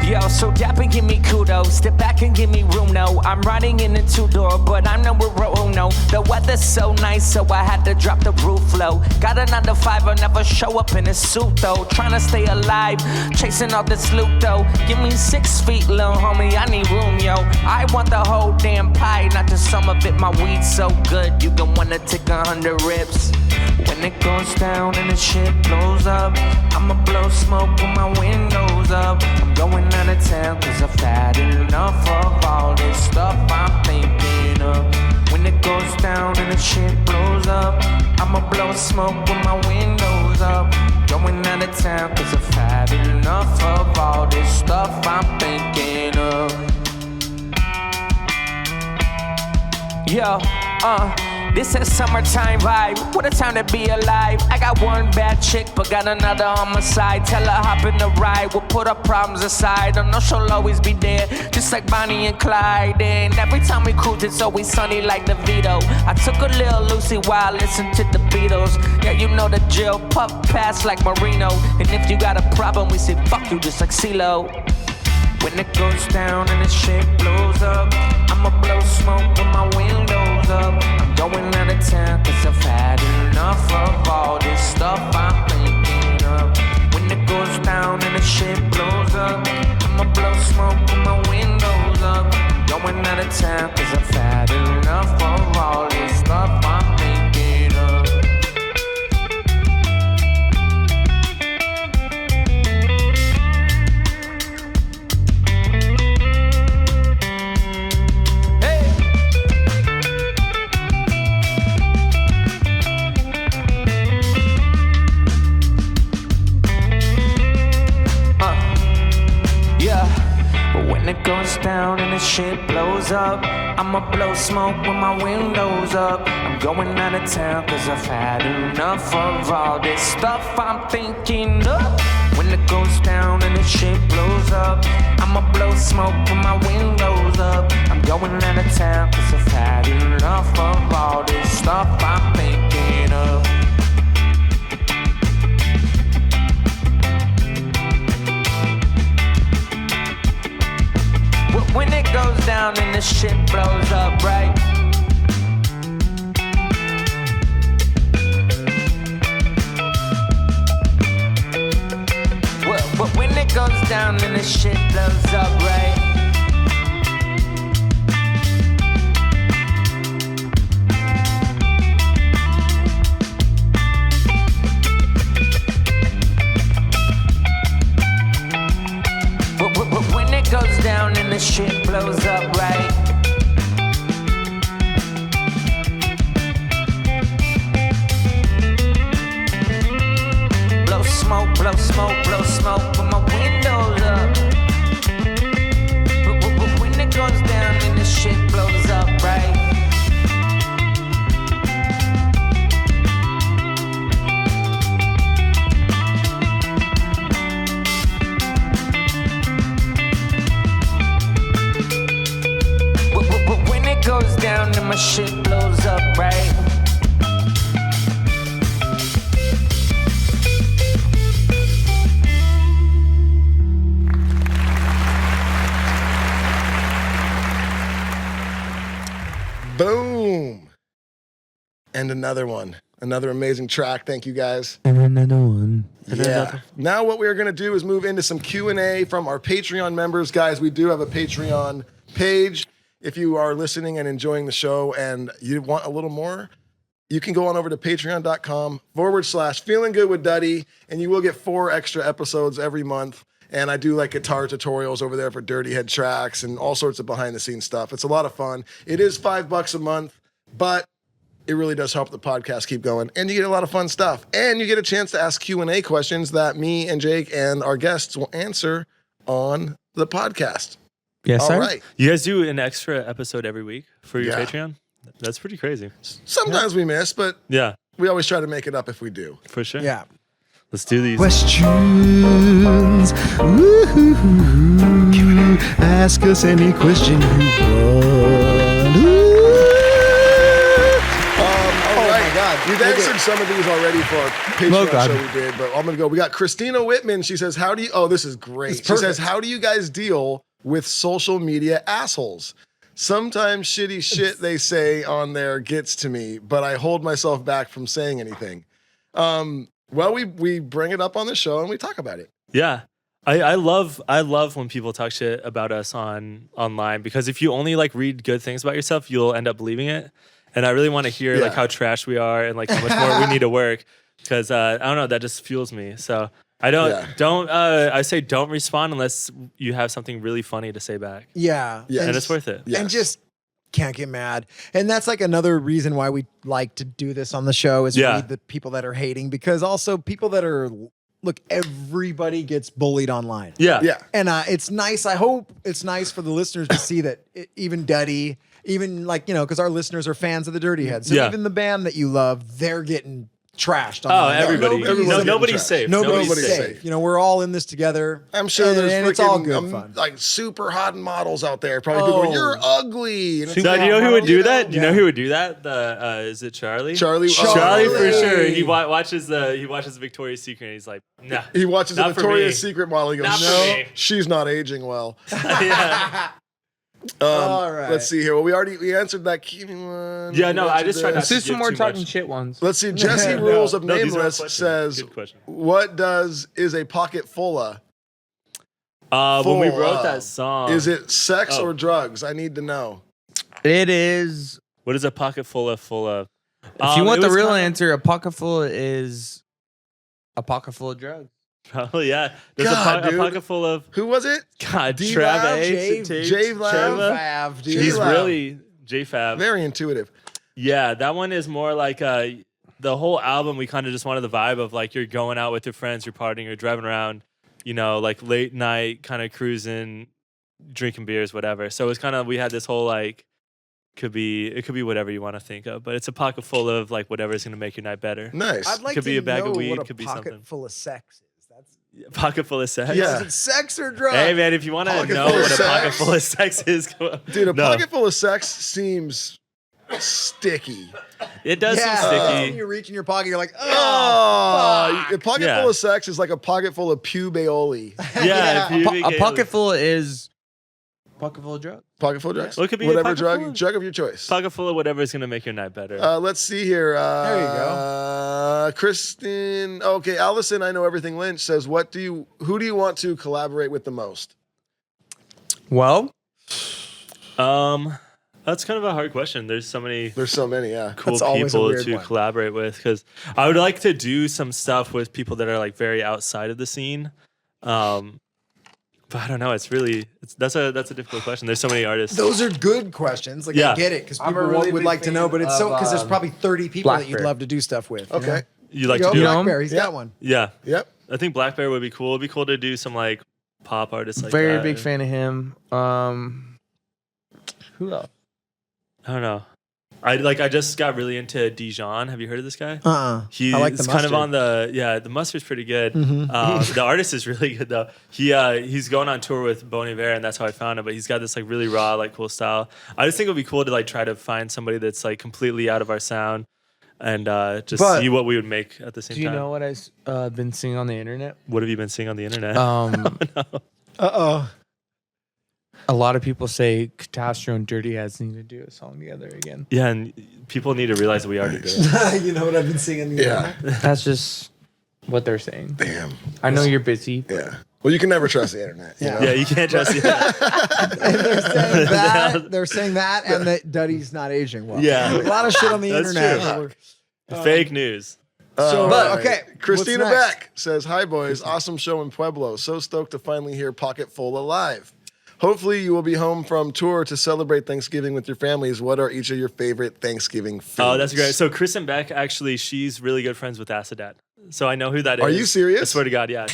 Yo, so dap and give me kudos. Step back and give me room, no. I'm riding in a 2-door, but I'm number no. The weather's so nice, so I had to drop the roof low. Got a 9 to 5, I'll never show up in a suit, though. Trying to stay alive, chasing all this loot, though. Give me 6 feet, little homie, I need room, yo. I want the whole damn pie, not just some of it. My weed's so good, you gon' wanna take 100 rips. When it goes down and the shit blows up, I'ma blow smoke with my windows up. I'm going out of town cause I've had enough of all this stuff I'm thinking of. When it goes down and the shit blows up, I'ma blow smoke with my windows up. Going out of town cause I've had enough of all this stuff I'm thinking of. Yo, this is summertime vibe, what a time to be alive. I got one bad chick, but got another on my side. Tell her hop in the ride, we'll put our problems aside. I know she'll always be there, just like Bonnie and Clyde. And every time we cruise, it's always sunny like DeVito. I took a little Lucy while I listened to the Beatles. Yeah, you know the drill, puff pass like Marino. And if you got a problem, we say fuck you just like CeeLo. When it goes down and the shit blows up, I'ma blow smoke with my windows up. I'm going out of town cause I've had enough of all this stuff I'm thinking of. When it goes down and the shit blows up, I'ma blow smoke with my windows up. I'm going out of town cause I've had enough of all this stuff I'm thinking of. When it goes down and the shit blows up, I'ma blow smoke with my windows up. I'm going out of town cause I've had enough of all this stuff I'm thinking of. When it goes down and the shit blows up, I'ma blow smoke with my windows up. I'm going out of town cause I've had enough of all this stuff I'm thinking of. When it goes down and the shit blows up, right? When it goes down and the shit blows up, right? When it goes down and the shit blows up, right? Blow smoke, blow smoke, blow smoke with my windows up. When it goes down and the shit blows up, right? When it goes down and my shit blows up, right? Boom. And another one. Another amazing track. Thank you guys. And another one. Yeah. Now what we are going to do is move into some Q&A from our Patreon members. Guys, we do have a Patreon page. If you are listening and enjoying the show and you want a little more, you can go on over to patreon.com/Feelin Good with Duddy, and you will get 4 extra episodes every month. And I do like guitar tutorials over there for Dirty Head Tracks and all sorts of behind the scenes stuff. It's a lot of fun. It is $5 a month, but it really does help the podcast keep going. And you get a lot of fun stuff. And you get a chance to ask Q&A questions that me and Jake and our guests will answer on the podcast. Yes, All sir. right. You guys do an extra episode every week for your Yeah. Patreon? That's pretty crazy. Sometimes we miss, but Yeah, we always try to make it up if we do. for sure. Yeah. Let's do these. Questions. Woo-hoo-hoo. Ask us any question you want. All right. my God. We've answered some of these already for our Oh, Patreon God. show we did, but I'm going to go. We got Christina Whitman. She says, how do you, oh, this is great. It's She says, perfect. how do you guys deal with social media assholes? Sometimes shitty shit they say on there gets to me, but I hold myself back from saying anything. Well, we bring it up on the show and we talk about it. Yeah. I love when people talk shit about us online, because if you only like read good things about yourself, you'll end up believing it. And I really want to hear like Yeah. how trash we are and like how much more we need to work, because I don't know, that just fuels me. So I I say don't respond unless you have something really funny to say back. Yeah. Yes. And it's worth it. Yes. And just can't get mad. And that's like another reason why we like to do this on the show is Yeah. read the people that are hating, because also people that are, look, everybody gets bullied online. Yeah. Yeah. And it's nice. I hope it's nice for the listeners to see that even Duddy, even like, because our listeners are fans of the Dirty Heads. So Yeah. even the band that you love, they're getting trashed. Oh, online. everybody. Everybody's Nobody's getting safe. Nobody's Nobody's safe. safe. We're all in this together. I'm sure and, there's and it's all freaking, good fun. like super hot models out there. Probably people going, you're ugly. And it's So, like, do you know who would do that? Do you Yeah. know who would do that? Is it Charlie? Charlie. Charlie for sure. Charlie. He watches the Victoria's Secret and he's like, nah. He watches a Not for Victoria's me. Secret model. He goes, Not for no, me." she's not aging well. yeah. All right. Let's see here. Well, we answered that keeping one. Yeah, no, We I answered just tried not this. to Let's do some give more too talking much. shit ones. Let's see. Jesse No. Rules of No, these are all Nameless questions. says, Good question. what is a pocket fulla? When we Full wrote of. that song, Is it sex Oh. or drugs? I need to know. It is. what is a pocket full of? If you want it the was real kinda- answer, a pocket full is a pocket full of drugs. Probably, yeah. There's God, a dude. pocket full of Who was it? God, D-Lab, Trav J-Lab. Fav, dude. He's J-Lab. really J-Fab. Very intuitive. Yeah, that one is more like the whole album. We kind of just wanted the vibe of like you're going out with your friends, you're partying, you're driving around, like late night, kind of cruising, drinking beers, whatever. So it's kind of, we had this whole like, it could be whatever you want to think of, but it's a pocket full of like whatever is going to make your night better. Nice. I'd like Could to be a bag of know weed, what a could be pocket something. full of sex is. That's Pocket full of sex. Yeah. Is it sex or drugs? Hey man, if you want to Pocket know full of what a pocket sex? full of sex is, go- Dude, a No. pocket full of sex seems sticky. It does Yeah. seem sticky. You reach in your pocket, you're like, Oh, a pocket Yeah. full of sex is like a pocket full of pubeoli. Yeah, if you A make pocket full is pocket full of drugs. Pocket full of drugs? Well, it could be a whatever pocket drug, full of- drug of your choice. pocket full of whatever is going to make your night better. Let's see here. There you go. Kristen. Okay, Allison. I know everything. Lynch says, who do you want to collaborate with the most? Well, That's kind of a hard question. There's so many There's so many. Yeah. cool That's always a people weird to one. collaborate with, because I would like to do some stuff with people that are like very outside of the scene. But I don't know. That's a difficult question. There's so many artists. those are good questions. Like, Yeah. I get it, because I'm people a really would big like to know, but it's fan because there's of, probably 30 people that you'd Blackbear. love to do stuff with. you Okay. know? You like Go to do? know him? Blackbear, he's Yeah. got one. Yeah, Yep. I think Black Bear would be cool. It'd be cool to do some like pop artists like very that. big fan of him. Who else? I don't know. I just got really into Dijon. Have you heard of this guy? He's I like the kind of mustard. on the mustard's pretty good. Mhm. The artist is really good though. He's going on tour with Bon Iver, and that's how I found him. But he's got this like really raw, like cool style. I just think it would be cool to like try to find somebody that's like completely out of our sound, and just But- see what we would make at the same Do you time. know what I've been seeing on the internet? What have you been seeing on the internet? Uh-oh. A lot of people say Katastro and Dirty Heads need to do a song together again. Yeah, and people need to realize that we already did it. You know what I've been seeing in the Yeah. That's just what they're saying. Damn. I know you're busy. Yeah. Well, you can never trust the internet. You Yeah. know? Yeah, you can't trust it. They're saying that, and that Duddy's not aging well. Yeah. A lot of shit on the That's internet. true. where we're- Fake news. So, But okay. Christina what's next? Beck says, "Hi boys, awesome show in Pueblo. So stoked to finally hear Pocket Full alive. Hopefully you will be home from tour to celebrate Thanksgiving with your families. What are each of your favorite Thanksgiving foods?" Oh, that's great. So Kristen Beck, actually, she's really good friends with Acid Dad. So I know who that is. Are you serious? I swear to God, yeah.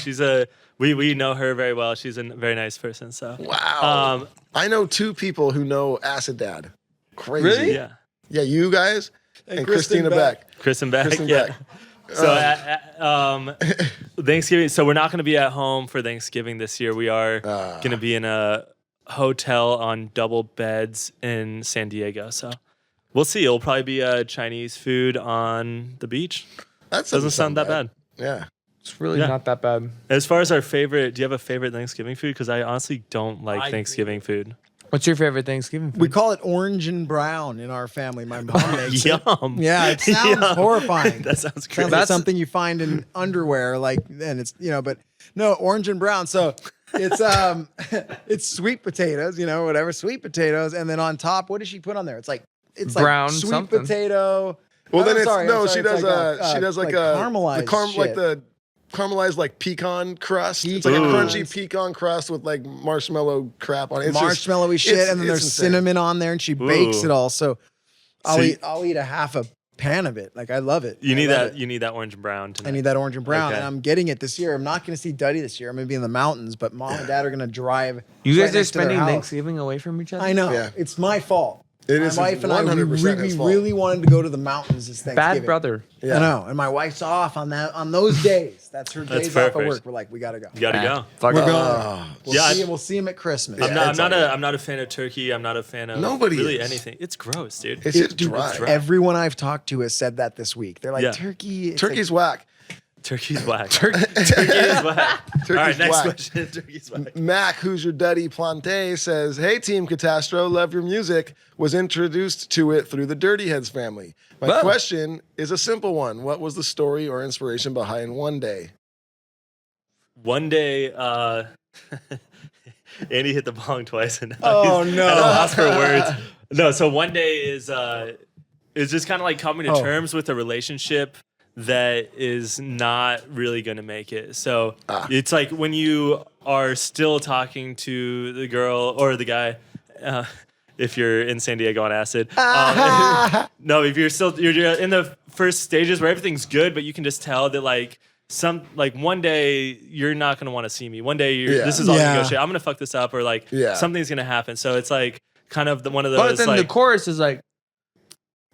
We know her very well. She's a very nice person. So Wow. I know 2 people who know Acid Dad. Crazy. Really? yeah. Yeah, you guys and Kristen Christina Beck. Kristen Beck. Kristen yeah. Beck. So Thanksgiving. So we're not going to be at home for Thanksgiving this year. We are going to be in a hotel on double beds in San Diego. So we'll see. It'll probably be Chinese food on the beach. That Doesn't sound that bad. Yeah. It's really Yeah. not that bad. As far as our favorite, do you have a favorite Thanksgiving food? Because I honestly don't like Thanksgiving food. What's your favorite Thanksgiving food? We call it orange and brown in our family. My mom makes it. Yum. Yeah, it sounds Yum. horrifying. That sounds great. Sounds like something you find in underwear, like, and it's, but no, orange and brown. So it's it's sweet potatoes, whatever, sweet potatoes, and then on top, what does she put on there? It's like Brown sweet something. potato. Well, Oh, then I'm it's sorry, no. I'm She sorry, does it's she does like caramelized like shit. the caramelized like pecan crust. It's like a Pecans. crunchy pecan crust with like marshmallow crap on it. It's just- marshmallowy shit, it's- and then it's there's insane. cinnamon on there, and she bakes Ooh. it all. So So I'll eat a half a pan of it. Like, I love it. You I need love that. it. You need that orange and brown. Tonight. I need that orange and brown, Okay. and I'm getting it this year. I'm not going to see Duddy this year. I'm going to be in the mountains, but mom and dad are going to drive. You right guys are next to their spending house. Thanksgiving away from each other? I know. Yeah. It's my fault. It My is wife and I 100% his fault. really wanted to go to the mountains this Thanksgiving. Bad brother. Yeah. I know. And my wife's off on those days. That's her That's days off of perfect. work. We're like, we got to go. You gotta go. Fuck We're it. going. Yeah, We'll see him at Christmas. Yeah. I'm it's not a fan of turkey. I'm not a fan of Nobody really is. anything. It's gross, dude. It's just Dude, dry. Everyone I've talked to has said that this week. They're like, Yeah. turkey. it's Turkey's whack. Turkey's whack. Turkey is whack. All right, Turkey's next whack. question. Turkey's whack. Mac, who's your Duddy Plante, says, "Hey Team Katastro, love your music. Was introduced to it through the Dirty Heads family. My Whoa. question is a simple one. What was the story or inspiration behind One Day?" One day, Andy hit the bong twice, and now Oh, he's no. at a loss for words. No, so one day is just kind of like coming to Oh. terms with a relationship that is not really going to make it. So it's like when you are still talking to the girl or the guy. If you're in San Diego on acid, no. If you're in the first stages where everything's good, but you can just tell that like one day you're not gonna want to see me. One day this is all Yeah. gonna go shit. I'm gonna fuck this up, or like Yeah. something's gonna happen. So it's like kind of one of those. But then like, the chorus is like,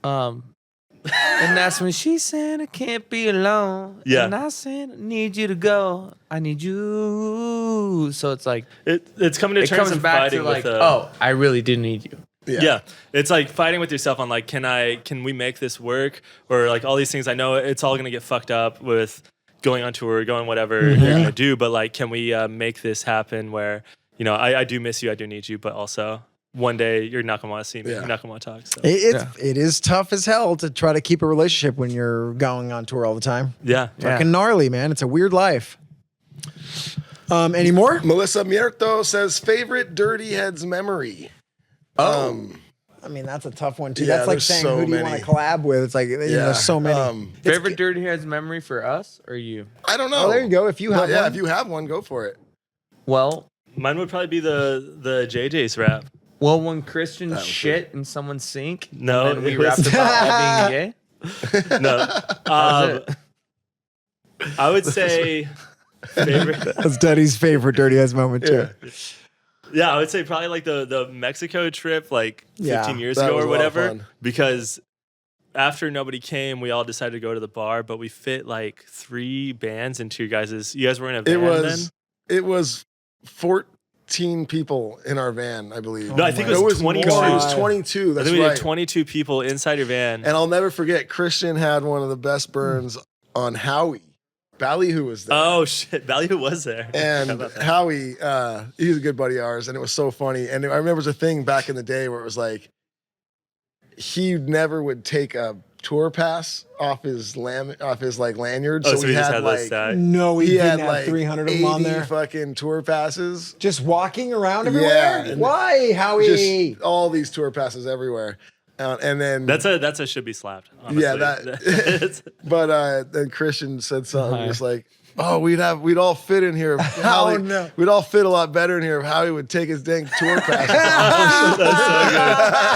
and that's when she said I can't be alone. Yeah. And I said I need you to go. I need you. So it's like it's coming to it terms comes and back fighting to like, with oh, I really did need you. Yeah, it's like fighting with yourself on like, can we make this work, or like all these things. I know it's all gonna get fucked up with going on tour, going whatever you're gonna do, but like, can we make this happen where I do miss you, I do need you, but also one day you're not gonna want to see me, Yeah. you're not gonna want to talk. So It is tough as hell to try to keep a relationship when you're going on tour all the time. yeah. Fucking gnarly, man. It's a weird life. Any more? Melissa Mierto says, "Favorite Dirty Heads memory." I mean, that's a tough one too. Yeah, That's like there's saying so who do you want many. to collab with? It's like there's so many. Favorite Dirty Heads memory for us or you? I don't know. Oh, there you go. If you have yeah, one. if you have one, go for it. Well, Mine would probably be the JJ's rap. when Christian was shit in someone's sink. No, and then we it was- rapped about all being gay. No, was it. I would say favorite. That's Duddy's favorite Dirty Heads moment too. Yeah, I would say probably like the Mexico trip, like 15 Yeah, years that ago was or a lot of whatever. fun. Because after nobody came, we all decided to go to the bar, but we fit like 3 bands into you guys. You guys were in a van It was 14 people in our van, I believe. No, I think it was 22. More. It was 22. then. I That's think we right. had 22 people inside your van. And I'll never forget, Christian had one of the best burns on Howie. Ballyhoo was there. Oh shit, Ballyhoo was there. How And about that? Howie, he's a good buddy of ours, and it was so funny. And I remember it was a thing back in the day where it was like, he never would take a tour pass off his like lanyard. Oh, so he he just had had like this stack. No, he he didn't had have like 300 of 80 them on there. fucking tour passes. Just walking around everywhere. and Why, Howie? Just all these tour passes everywhere. And then That's a should be slapped. Honestly. yeah, that. But then Christian said something just like, "Oh, we'd all fit in here. no. We'd all fit a lot better in here if Howie would take his dang tour pass." That's so good.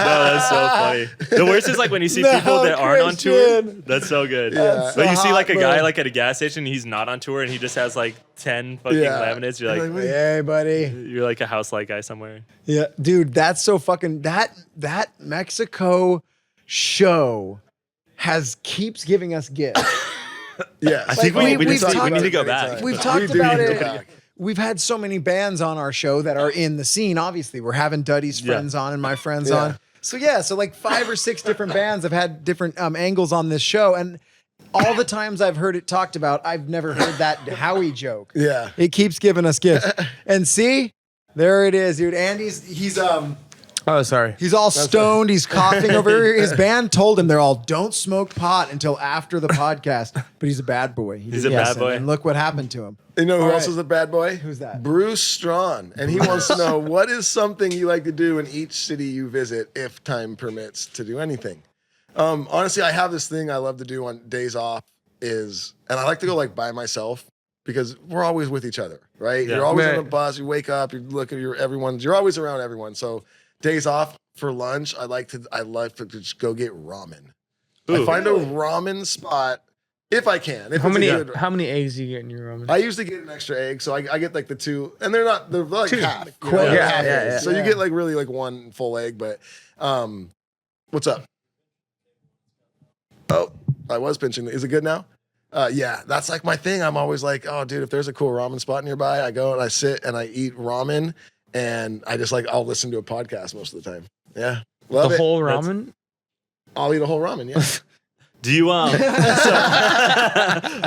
No, that's so funny. The worst is like when you see people that aren't on tour. Christian. That's so good. Yeah. But you see like a hot, guy bro. like at a gas station, he's not on tour, and he just has like 10 fucking laminates. You're like, Hey, buddy. you're like a house light guy somewhere. Yeah, dude, that's so fucking that Mexico show keeps giving us gifts. Yeah, I think we- we we've talked need to go about it back. many We've times. talked We do about need to it. go back. We've had so many bands on our show that are in the scene. Obviously, we're having Duddy's friends on and my friends on. So so like 5 or 6 different bands have had different angles on this show, and all the times I've heard it talked about, I've never heard that Howie joke. Yeah. It keeps giving us gifts. And see, there it is, dude. Andy's he's Oh, sorry. He's all stoned. He's coughing over here. His band told him they're all don't smoke pot until after the podcast. But he's a bad boy. He's a didn't bad listen, boy. And look what happened to him. You know who All else right. is a bad boy? Who's that? Bruce Strawn. And he wants to know, what is something you like to do in each city you visit if time permits to do anything? Honestly, I have this thing I love to do on days off and I like to go like by myself because we're always with each other, right? Yeah. You're always on Right. the bus, you wake up, you look at you're always around everyone. So days off for lunch, I like to just go get ramen. I Ooh. find a ramen spot if I can. If How it's a many good- how many eggs do you get in your ramen? I usually get an extra egg, so I get like the 2, and they're like half. you know, Quail. they're Yeah, half yeah, eggs. yeah. So you get like really like 1 full egg, but what's up? Oh, I was pinching. Is it good now? Yeah, that's like my thing. I'm always like, oh, dude, if there's a cool ramen spot nearby, I go and I sit and I eat ramen, and I just like I'll listen to a podcast most of the time. Yeah, love The it. whole That's- ramen? I'll eat a whole ramen. Yeah. Do you I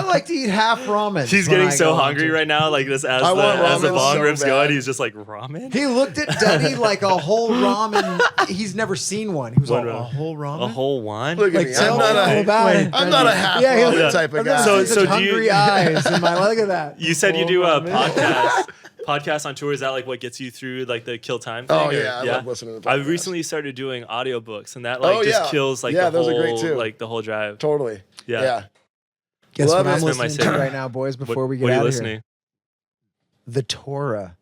like to eat half ramen. He's when getting I so go on hungry tour. right now. Like this as I want the ramen bong so rips bad. going, he's just like ramen. He looked at Duddy like a whole ramen. He's never seen one. He was One like, a ramen. whole ramen? A whole one. Look at Like, me. tell I'm me not all a about it. I'm not a half Yeah, ramen yeah. type of I've guy. never seen So such do you- hungry eyes in my look at that. You said you do Whole a ramen. podcast on tour. Is that like what gets you through like the kill time thing? Oh or- yeah, I love listening to podcasts. I've recently started doing audiobooks, and that like Oh, just yeah. kills like Yeah, the those are whole great, too. like the whole drive. Totally. Yeah. Yeah. Guess Love what I'm it. That's my listening to favorite. right now, boys, before What- we what get are you out of listening? here? The Torah.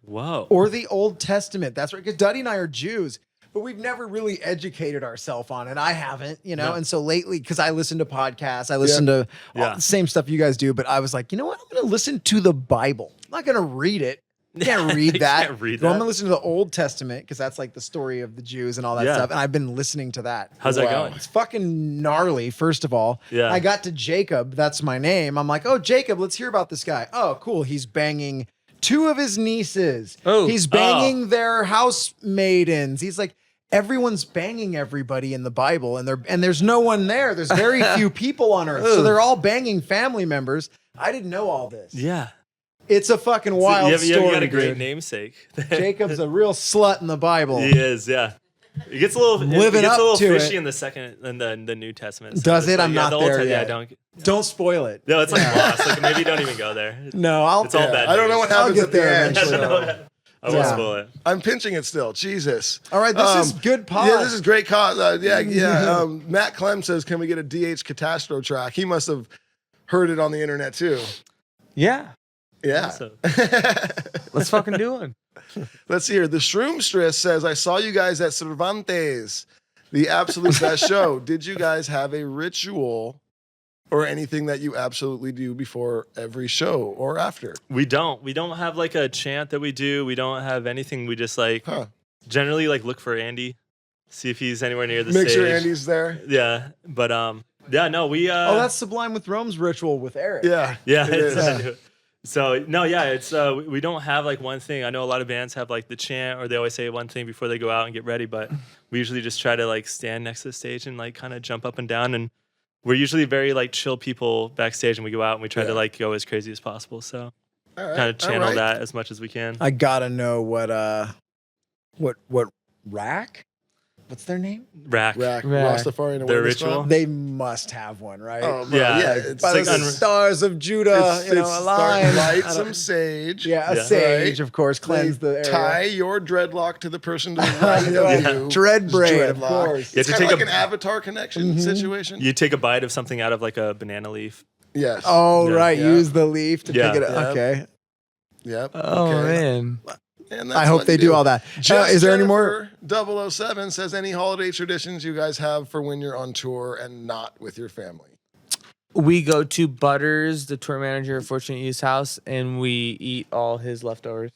Whoa. Or the Old Testament. That's right. Because Duddy and I are Jews, but we've never really educated ourselves on it. I haven't, No. And so lately, because I listen to podcasts, I listen to all Yeah. the same stuff you guys do, but I was like, you know what? I'm going to listen to the Bible. I'm not going to read it. You can't read You that. can't read So I'm that. going to listen to the Old Testament because that's like the story of the Jews and all that Yeah. stuff. And I've been listening to that. How's that Wow. going? It's fucking gnarly, first of all. Yeah. I got to Jacob. That's my name. I'm like, oh, Jacob, let's hear about this guy. Oh, cool. He's banging 2 of his nieces. Oh. He's banging their housemaidens. He's like, everyone's banging everybody in the Bible, and there's no one there. There's very few people on earth. So they're all banging family members. I didn't know all this. Yeah. It's a fucking wild you story. got a great dude. namesake. Jacob's a real slut in the Bible. He is, yeah. It gets a little Living it gets up a little to fishy it. in the second in the New Testament. So Does it's it? like, I'm yeah, not the Old there Testament, yet. Yeah, don't. Don't spoil it. No, it's like lost. Like maybe don't even go there. No, I'll. It's all bad. I don't know what news. happens get at the there end. eventually. so- I won't Yeah. spoil it. I'm pinching it still. Jesus. All right, this is good pod. Yeah, this is great cause. Yeah. Matt Clem says, "Can we get a DH Katastro track?" He must have heard it on the internet too. Yeah. Yeah. So, Let's fucking do it. Let's see here. The Shroomstress says, "I saw you guys at Cervantes, the absolute best show. Did you guys have a ritual or anything that you absolutely do before every show or after?" we don't have like a chant that we do. We don't have anything. We just like Huh. generally like look for Andy, see if he's anywhere near the Make stage. sure Andy's there. Yeah, but yeah, no, we Oh, that's Sublime with Rome's ritual with Eric. Yeah. yeah. it It's, is. so no, yeah, it's we don't have like one thing. I know a lot of bands have like the chant, or they always say one thing before they go out and get ready. But we usually just try to like stand next to the stage and like kind of jump up and down. And we're usually very like chill people backstage, and we go out and we try to like go as crazy as possible. So All right. kind of channel all right. that as much as we can. I gotta know what rack? what's their name? Rack. Rastafarian Their Awareness ritual. Club. They must have one, right? Oh, bro, Yeah. yeah. It's It's By like the stars of Judah, align. Light I some don't- sage. Yeah, a Yeah. sage, Right. of course, cleanse the area. Tie your dreadlock to the person to the right Yeah. of you. Dread braid, of Dreadlock. course. You It's have to kind of take like an Avatar connection situation. You take a bite of something out of like a banana leaf. Yes. Oh, Yeah. right. Yeah. Use the leaf to Yeah. pick it up. Yep. Okay. Yep. Oh okay. man. And that's I hope what they you do all that. Is there any more? Jennifer 007 says any holiday traditions you guys have for when you're on tour and not with your family. We go to Butters, the tour manager of Fortunate Youth's house, and we eat all his leftovers.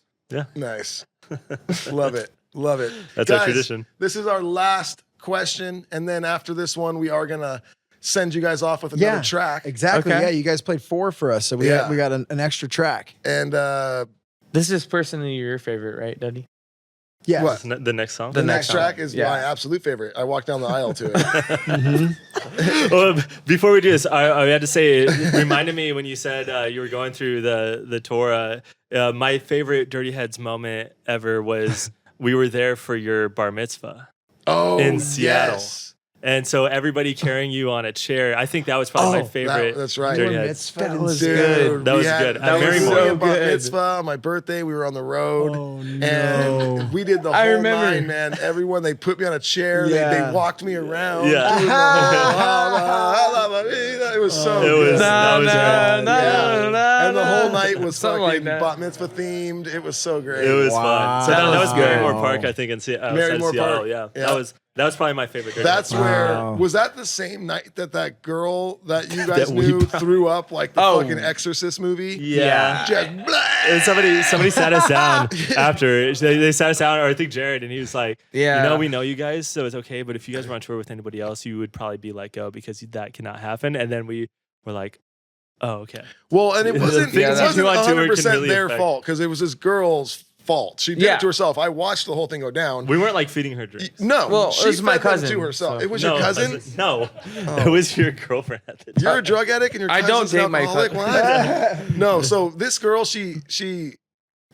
Nice. Love it. Love it. That's Guys, our tradition. This is our last question. And then after this one, we are going to send you guys off with another track. Exactly. Okay. Yeah, you guys played 4 for us, so we Yeah. got an extra track. And This is personally your favorite, right, Duddy? Yeah. what? The next song. The next song. track is Yeah. my absolute favorite. I walked down the aisle to it. Well, before we do this, I had to say it reminded me when you said you were going through the tour. My favorite Dirty Heads moment ever was we were there for your bar mitzvah. Oh, In Seattle. yes. And so everybody carrying you on a chair. I think that was probably my favorite. that's right. Dirty Your Heads. mitzvah in was Seattle. good. That we was had- good. That At was Marymore. so bar good. mitzvah on my birthday. We were on the road. Oh, And we did the I whole remember. nine, man. Everyone, they put me on a chair. Yeah. They walked me around. Yeah. doing the whole- it was so It was good. that was good. Yeah. And the whole night was Something fucking like that. bat mitzvah themed. It was so great. It was Wow. fun. So that was That was Marymore good. Park, I think, in outside Marymore Seattle. Park. Yeah. Yeah. That was probably my favorite. Dirty That's Heads. where was that the same night that girl that you guys That we- knew threw up like the Oh. fucking Exorcist movie? Yeah. Just blah. And somebody sat us down after. They sat us down, or I think Jared, and he was like, Yeah. you know, we know you guys, so it's okay. But if you guys were on tour with anybody else, you would probably be let go because that cannot happen. And then we were like, oh, okay. Well, and it The wasn't, things it you wasn't do on tour can 100% really their affect- fault because it was this girl's fault. She did Yeah. it to herself. I watched the whole thing go down. We weren't like feeding her drinks. No, Well, she it was my fed them cousin, to herself. so- It was your cousin? No, it was your girlfriend at the time. You're a drug addict and your I cousin's don't an date my alcoholic? What? No, so this girl, she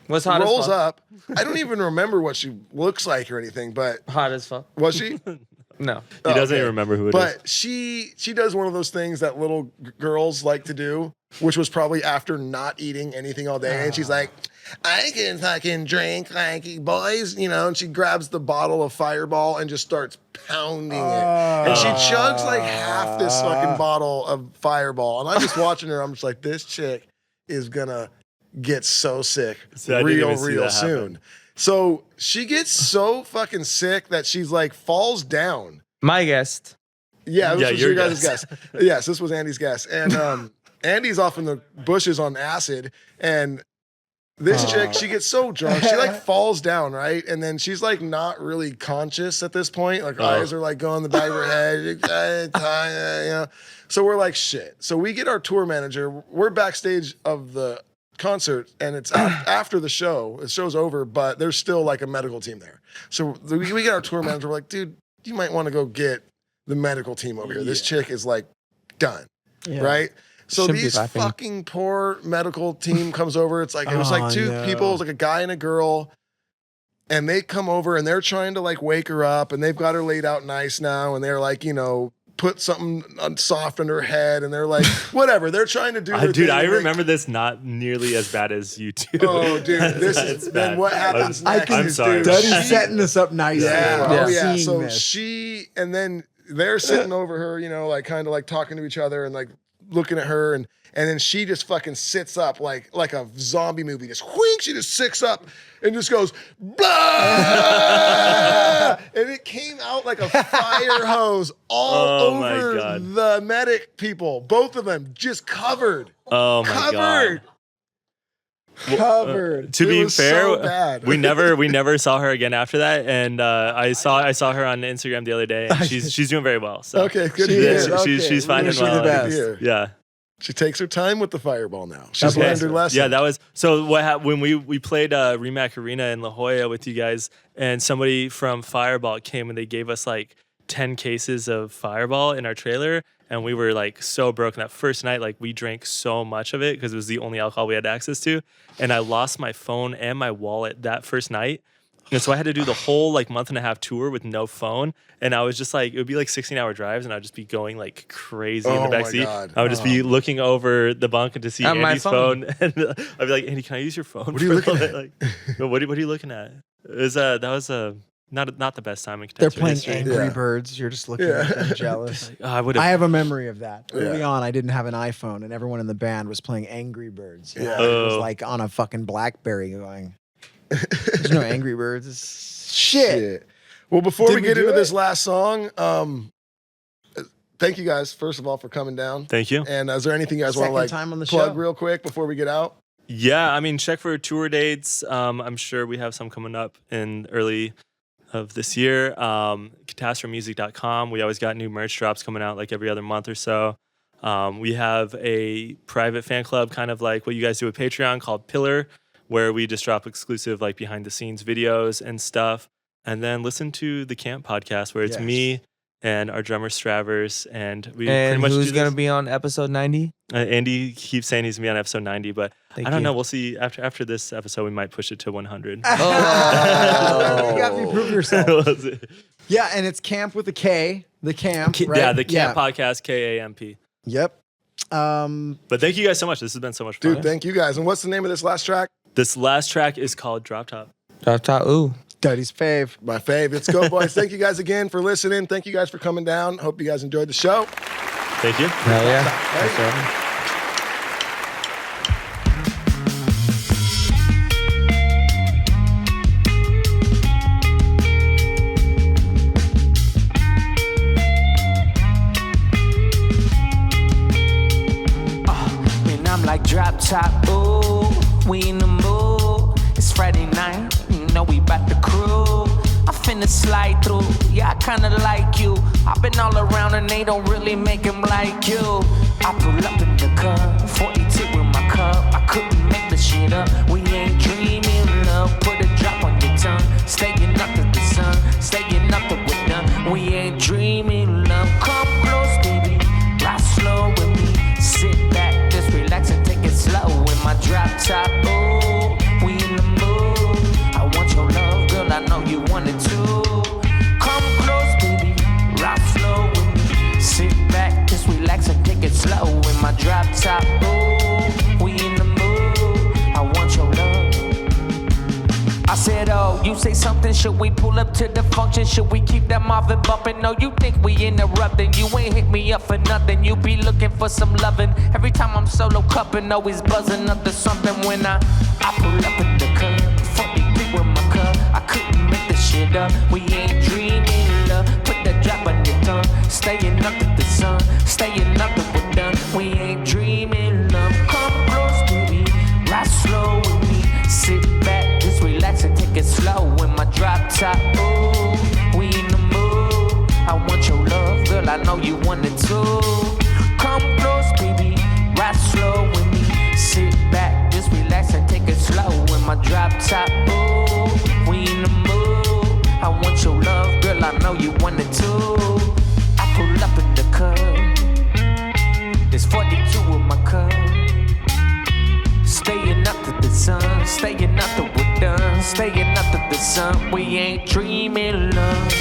What's hot rolls as fuck? up. I don't even remember what she looks like or anything, but Hot as fuck. was she? He No. doesn't okay. even remember who it is. But she does one of those things that little girls like to do, which was probably after not eating anything all day. And she's like, I can fucking drink like boys, you know, and she grabs the bottle of Fireball and just starts pounding it. And she chugs like half this fucking bottle of Fireball. And I'm just watching her. I'm just like, this chick is gonna get so sick So I didn't real even see that soon. happen. So she gets so fucking sick that she's like falls down. My guest. Yeah, this Yeah, was your your guys' guess. guess. Yes, this was Andy's guess. And Andy's off in the bushes on acid. And this chick, she gets so drunk, she like falls down, right? And then she's like not really conscious at this point. Like her eyes are like going in the back of her head. You know? So we're like, shit. So we get our tour manager. We're backstage of the concert and it's after the show. The show's over, but there's still like a medical team there. So we get our tour manager. We're like, dude, you might want to go get the medical team over here. This chick is like done, right? So Shouldn't be these laughing. fucking poor medical team comes over. It's like it was like two no. people. It was like a guy and a girl, and they come over and they're trying to like wake her up, and they've got her laid out nice now, and they're like, you know, put something soft under her head, and they're like, whatever. They're trying to do. Their Dude, thing, I and they- remember this not nearly as bad as you two. Oh, dude, this It's is then bad. what happens I next. can I'm sorry. Dude, Duddy's she- setting this up nicely. Yeah, I'm oh yeah. seeing So this. she and then they're sitting over her, you know, like kind of like talking to each other and like looking at her, and then she just fucking sits up like a zombie movie. Just whink, she just sits up and just goes blah, and it came out like a fire hose all Oh, my over God. the medic people. Both of them just covered. Oh my Covered. god. Covered. To It be was fair, so bad. we never saw her again after that, and I saw her on Instagram the other day, and she's doing very well. So Okay, good to She hear. is. Okay. she's finding Wish her the well. best. Good to hear. Yeah. She takes her time with the fireball now. She's Okay. learned her lesson. Yeah, that was so. What happened when we played Remac Arena in La Jolla with you guys, and somebody from Fireball came and they gave us like 10 cases of Fireball in our trailer, and we were like so broken that first night. Like we drank so much of it because it was the only alcohol we had access to, and I lost my phone and my wallet that first night. And so I had to do the whole like month and a half tour with no phone. And I was just like, it would be like 16-hour drives, and I'd just be going like crazy in the back seat. God. I would just be looking over the bunk to see On my Andy's phone. And I'd be like, Andy, can I use your phone? What are you looking at? Like, what are you looking at? It was that was not the best time in They're Katastro playing history. Angry Yeah. Birds. You're just looking at them jealous. Like, I would I have. have a memory of that. Early Yeah. on, I didn't have an iPhone, and everyone in the band was playing Angry Birds. Yeah. It was Oh. like on a fucking BlackBerry going, there's no Angry Birds. It's shit. Well, before Did we we get do into it? this last song, thank you guys, first of all, for coming down. Thank you. And is there anything you guys want Second to like time on the plug show. real quick before we get out? Yeah, I mean, check for tour dates. I'm sure we have some coming up in early of this year. Katastromusic.com. We always got new merch drops coming out like every other month or so. We have a private fan club, kind of like what you guys do with Patreon, called Pillar, where we just drop exclusive like behind the scenes videos and stuff. And then listen to the Camp podcast, where it's Yes. me and our drummer Stravers, and we pretty And much who's do gonna this. be on episode 90? Andy keeps saying he's gonna be on episode 90, but Thank I don't you. know. We'll see. After this episode, we might push it to 100. Oh. You got me prove yourself. We'll see. Yeah, and it's Camp with a K. The Camp, right? Yeah, the Camp podcast, KAMP. Yep. But thank you guys so much. This has been so much fun. Dude, thank you guys. And what's the name of this last track? This last track is called Drop Top. Ooh. Duddy's fave. My fave. Let's go, boys. Thank you guys again for listening. Thank you guys for coming down. Hope you guys enjoyed the show. Thank you. Hell yeah. That's right. And I'm like drop top, ooh, we in the mood. It's Friday night, you know we bout to crew. I finna slide through, yeah, I kinda like you. I've been all around and they don't really make them like you. I pull up in the car, 42 in my cup. I couldn't make the shit up. We ain't dreaming love, put a drop on your tongue. Staying up to the sun, staying up to we're done. We ain't dreaming love, come close, baby. Ride slow with me, sit back, just relax and take it slow. In my drop top, ooh, we in the mood. I want your love, girl, I know you want it too. Come close, baby, ride slow with me. Sit back, just relax and take it slow. In my drop top, ooh, we in the mood. I want your love. I said, oh, you say something, should we pull up to the function? Should we keep that Marvin bumping? No, you think we interrupting. You ain't hit me up for nothing. You be looking for some loving. Every time I'm solo cupping, always buzzing up to something. When I pull up in the club, 43 with my cup. I couldn't make this shit up. We ain't dreaming love. Put that drop on your tongue. Staying up to the sun. Staying up to we're done. We ain't dreaming love. Come close, baby. Ride slow with me. Sit back, just relax and take it slow. In my drop top, ooh, we in the mood. I want your love, girl, I know you want it too. Come close, baby, ride slow with me. Sit back, just relax and take it slow. In my drop top, ooh, we in the mood. I want your love, girl, I know you want it too. I pull up in the club. There's 42 in my cup. Staying up to the sun, staying up to we're done, staying up to the sun. We ain't dreaming love.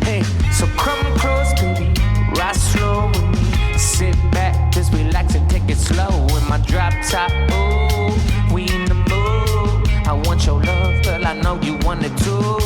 Hey, so come close, baby, ride slow with me. Sit back, just relax and take it slow. In my drop top, ooh, we in the mood. I want your love, girl, I know you want it too.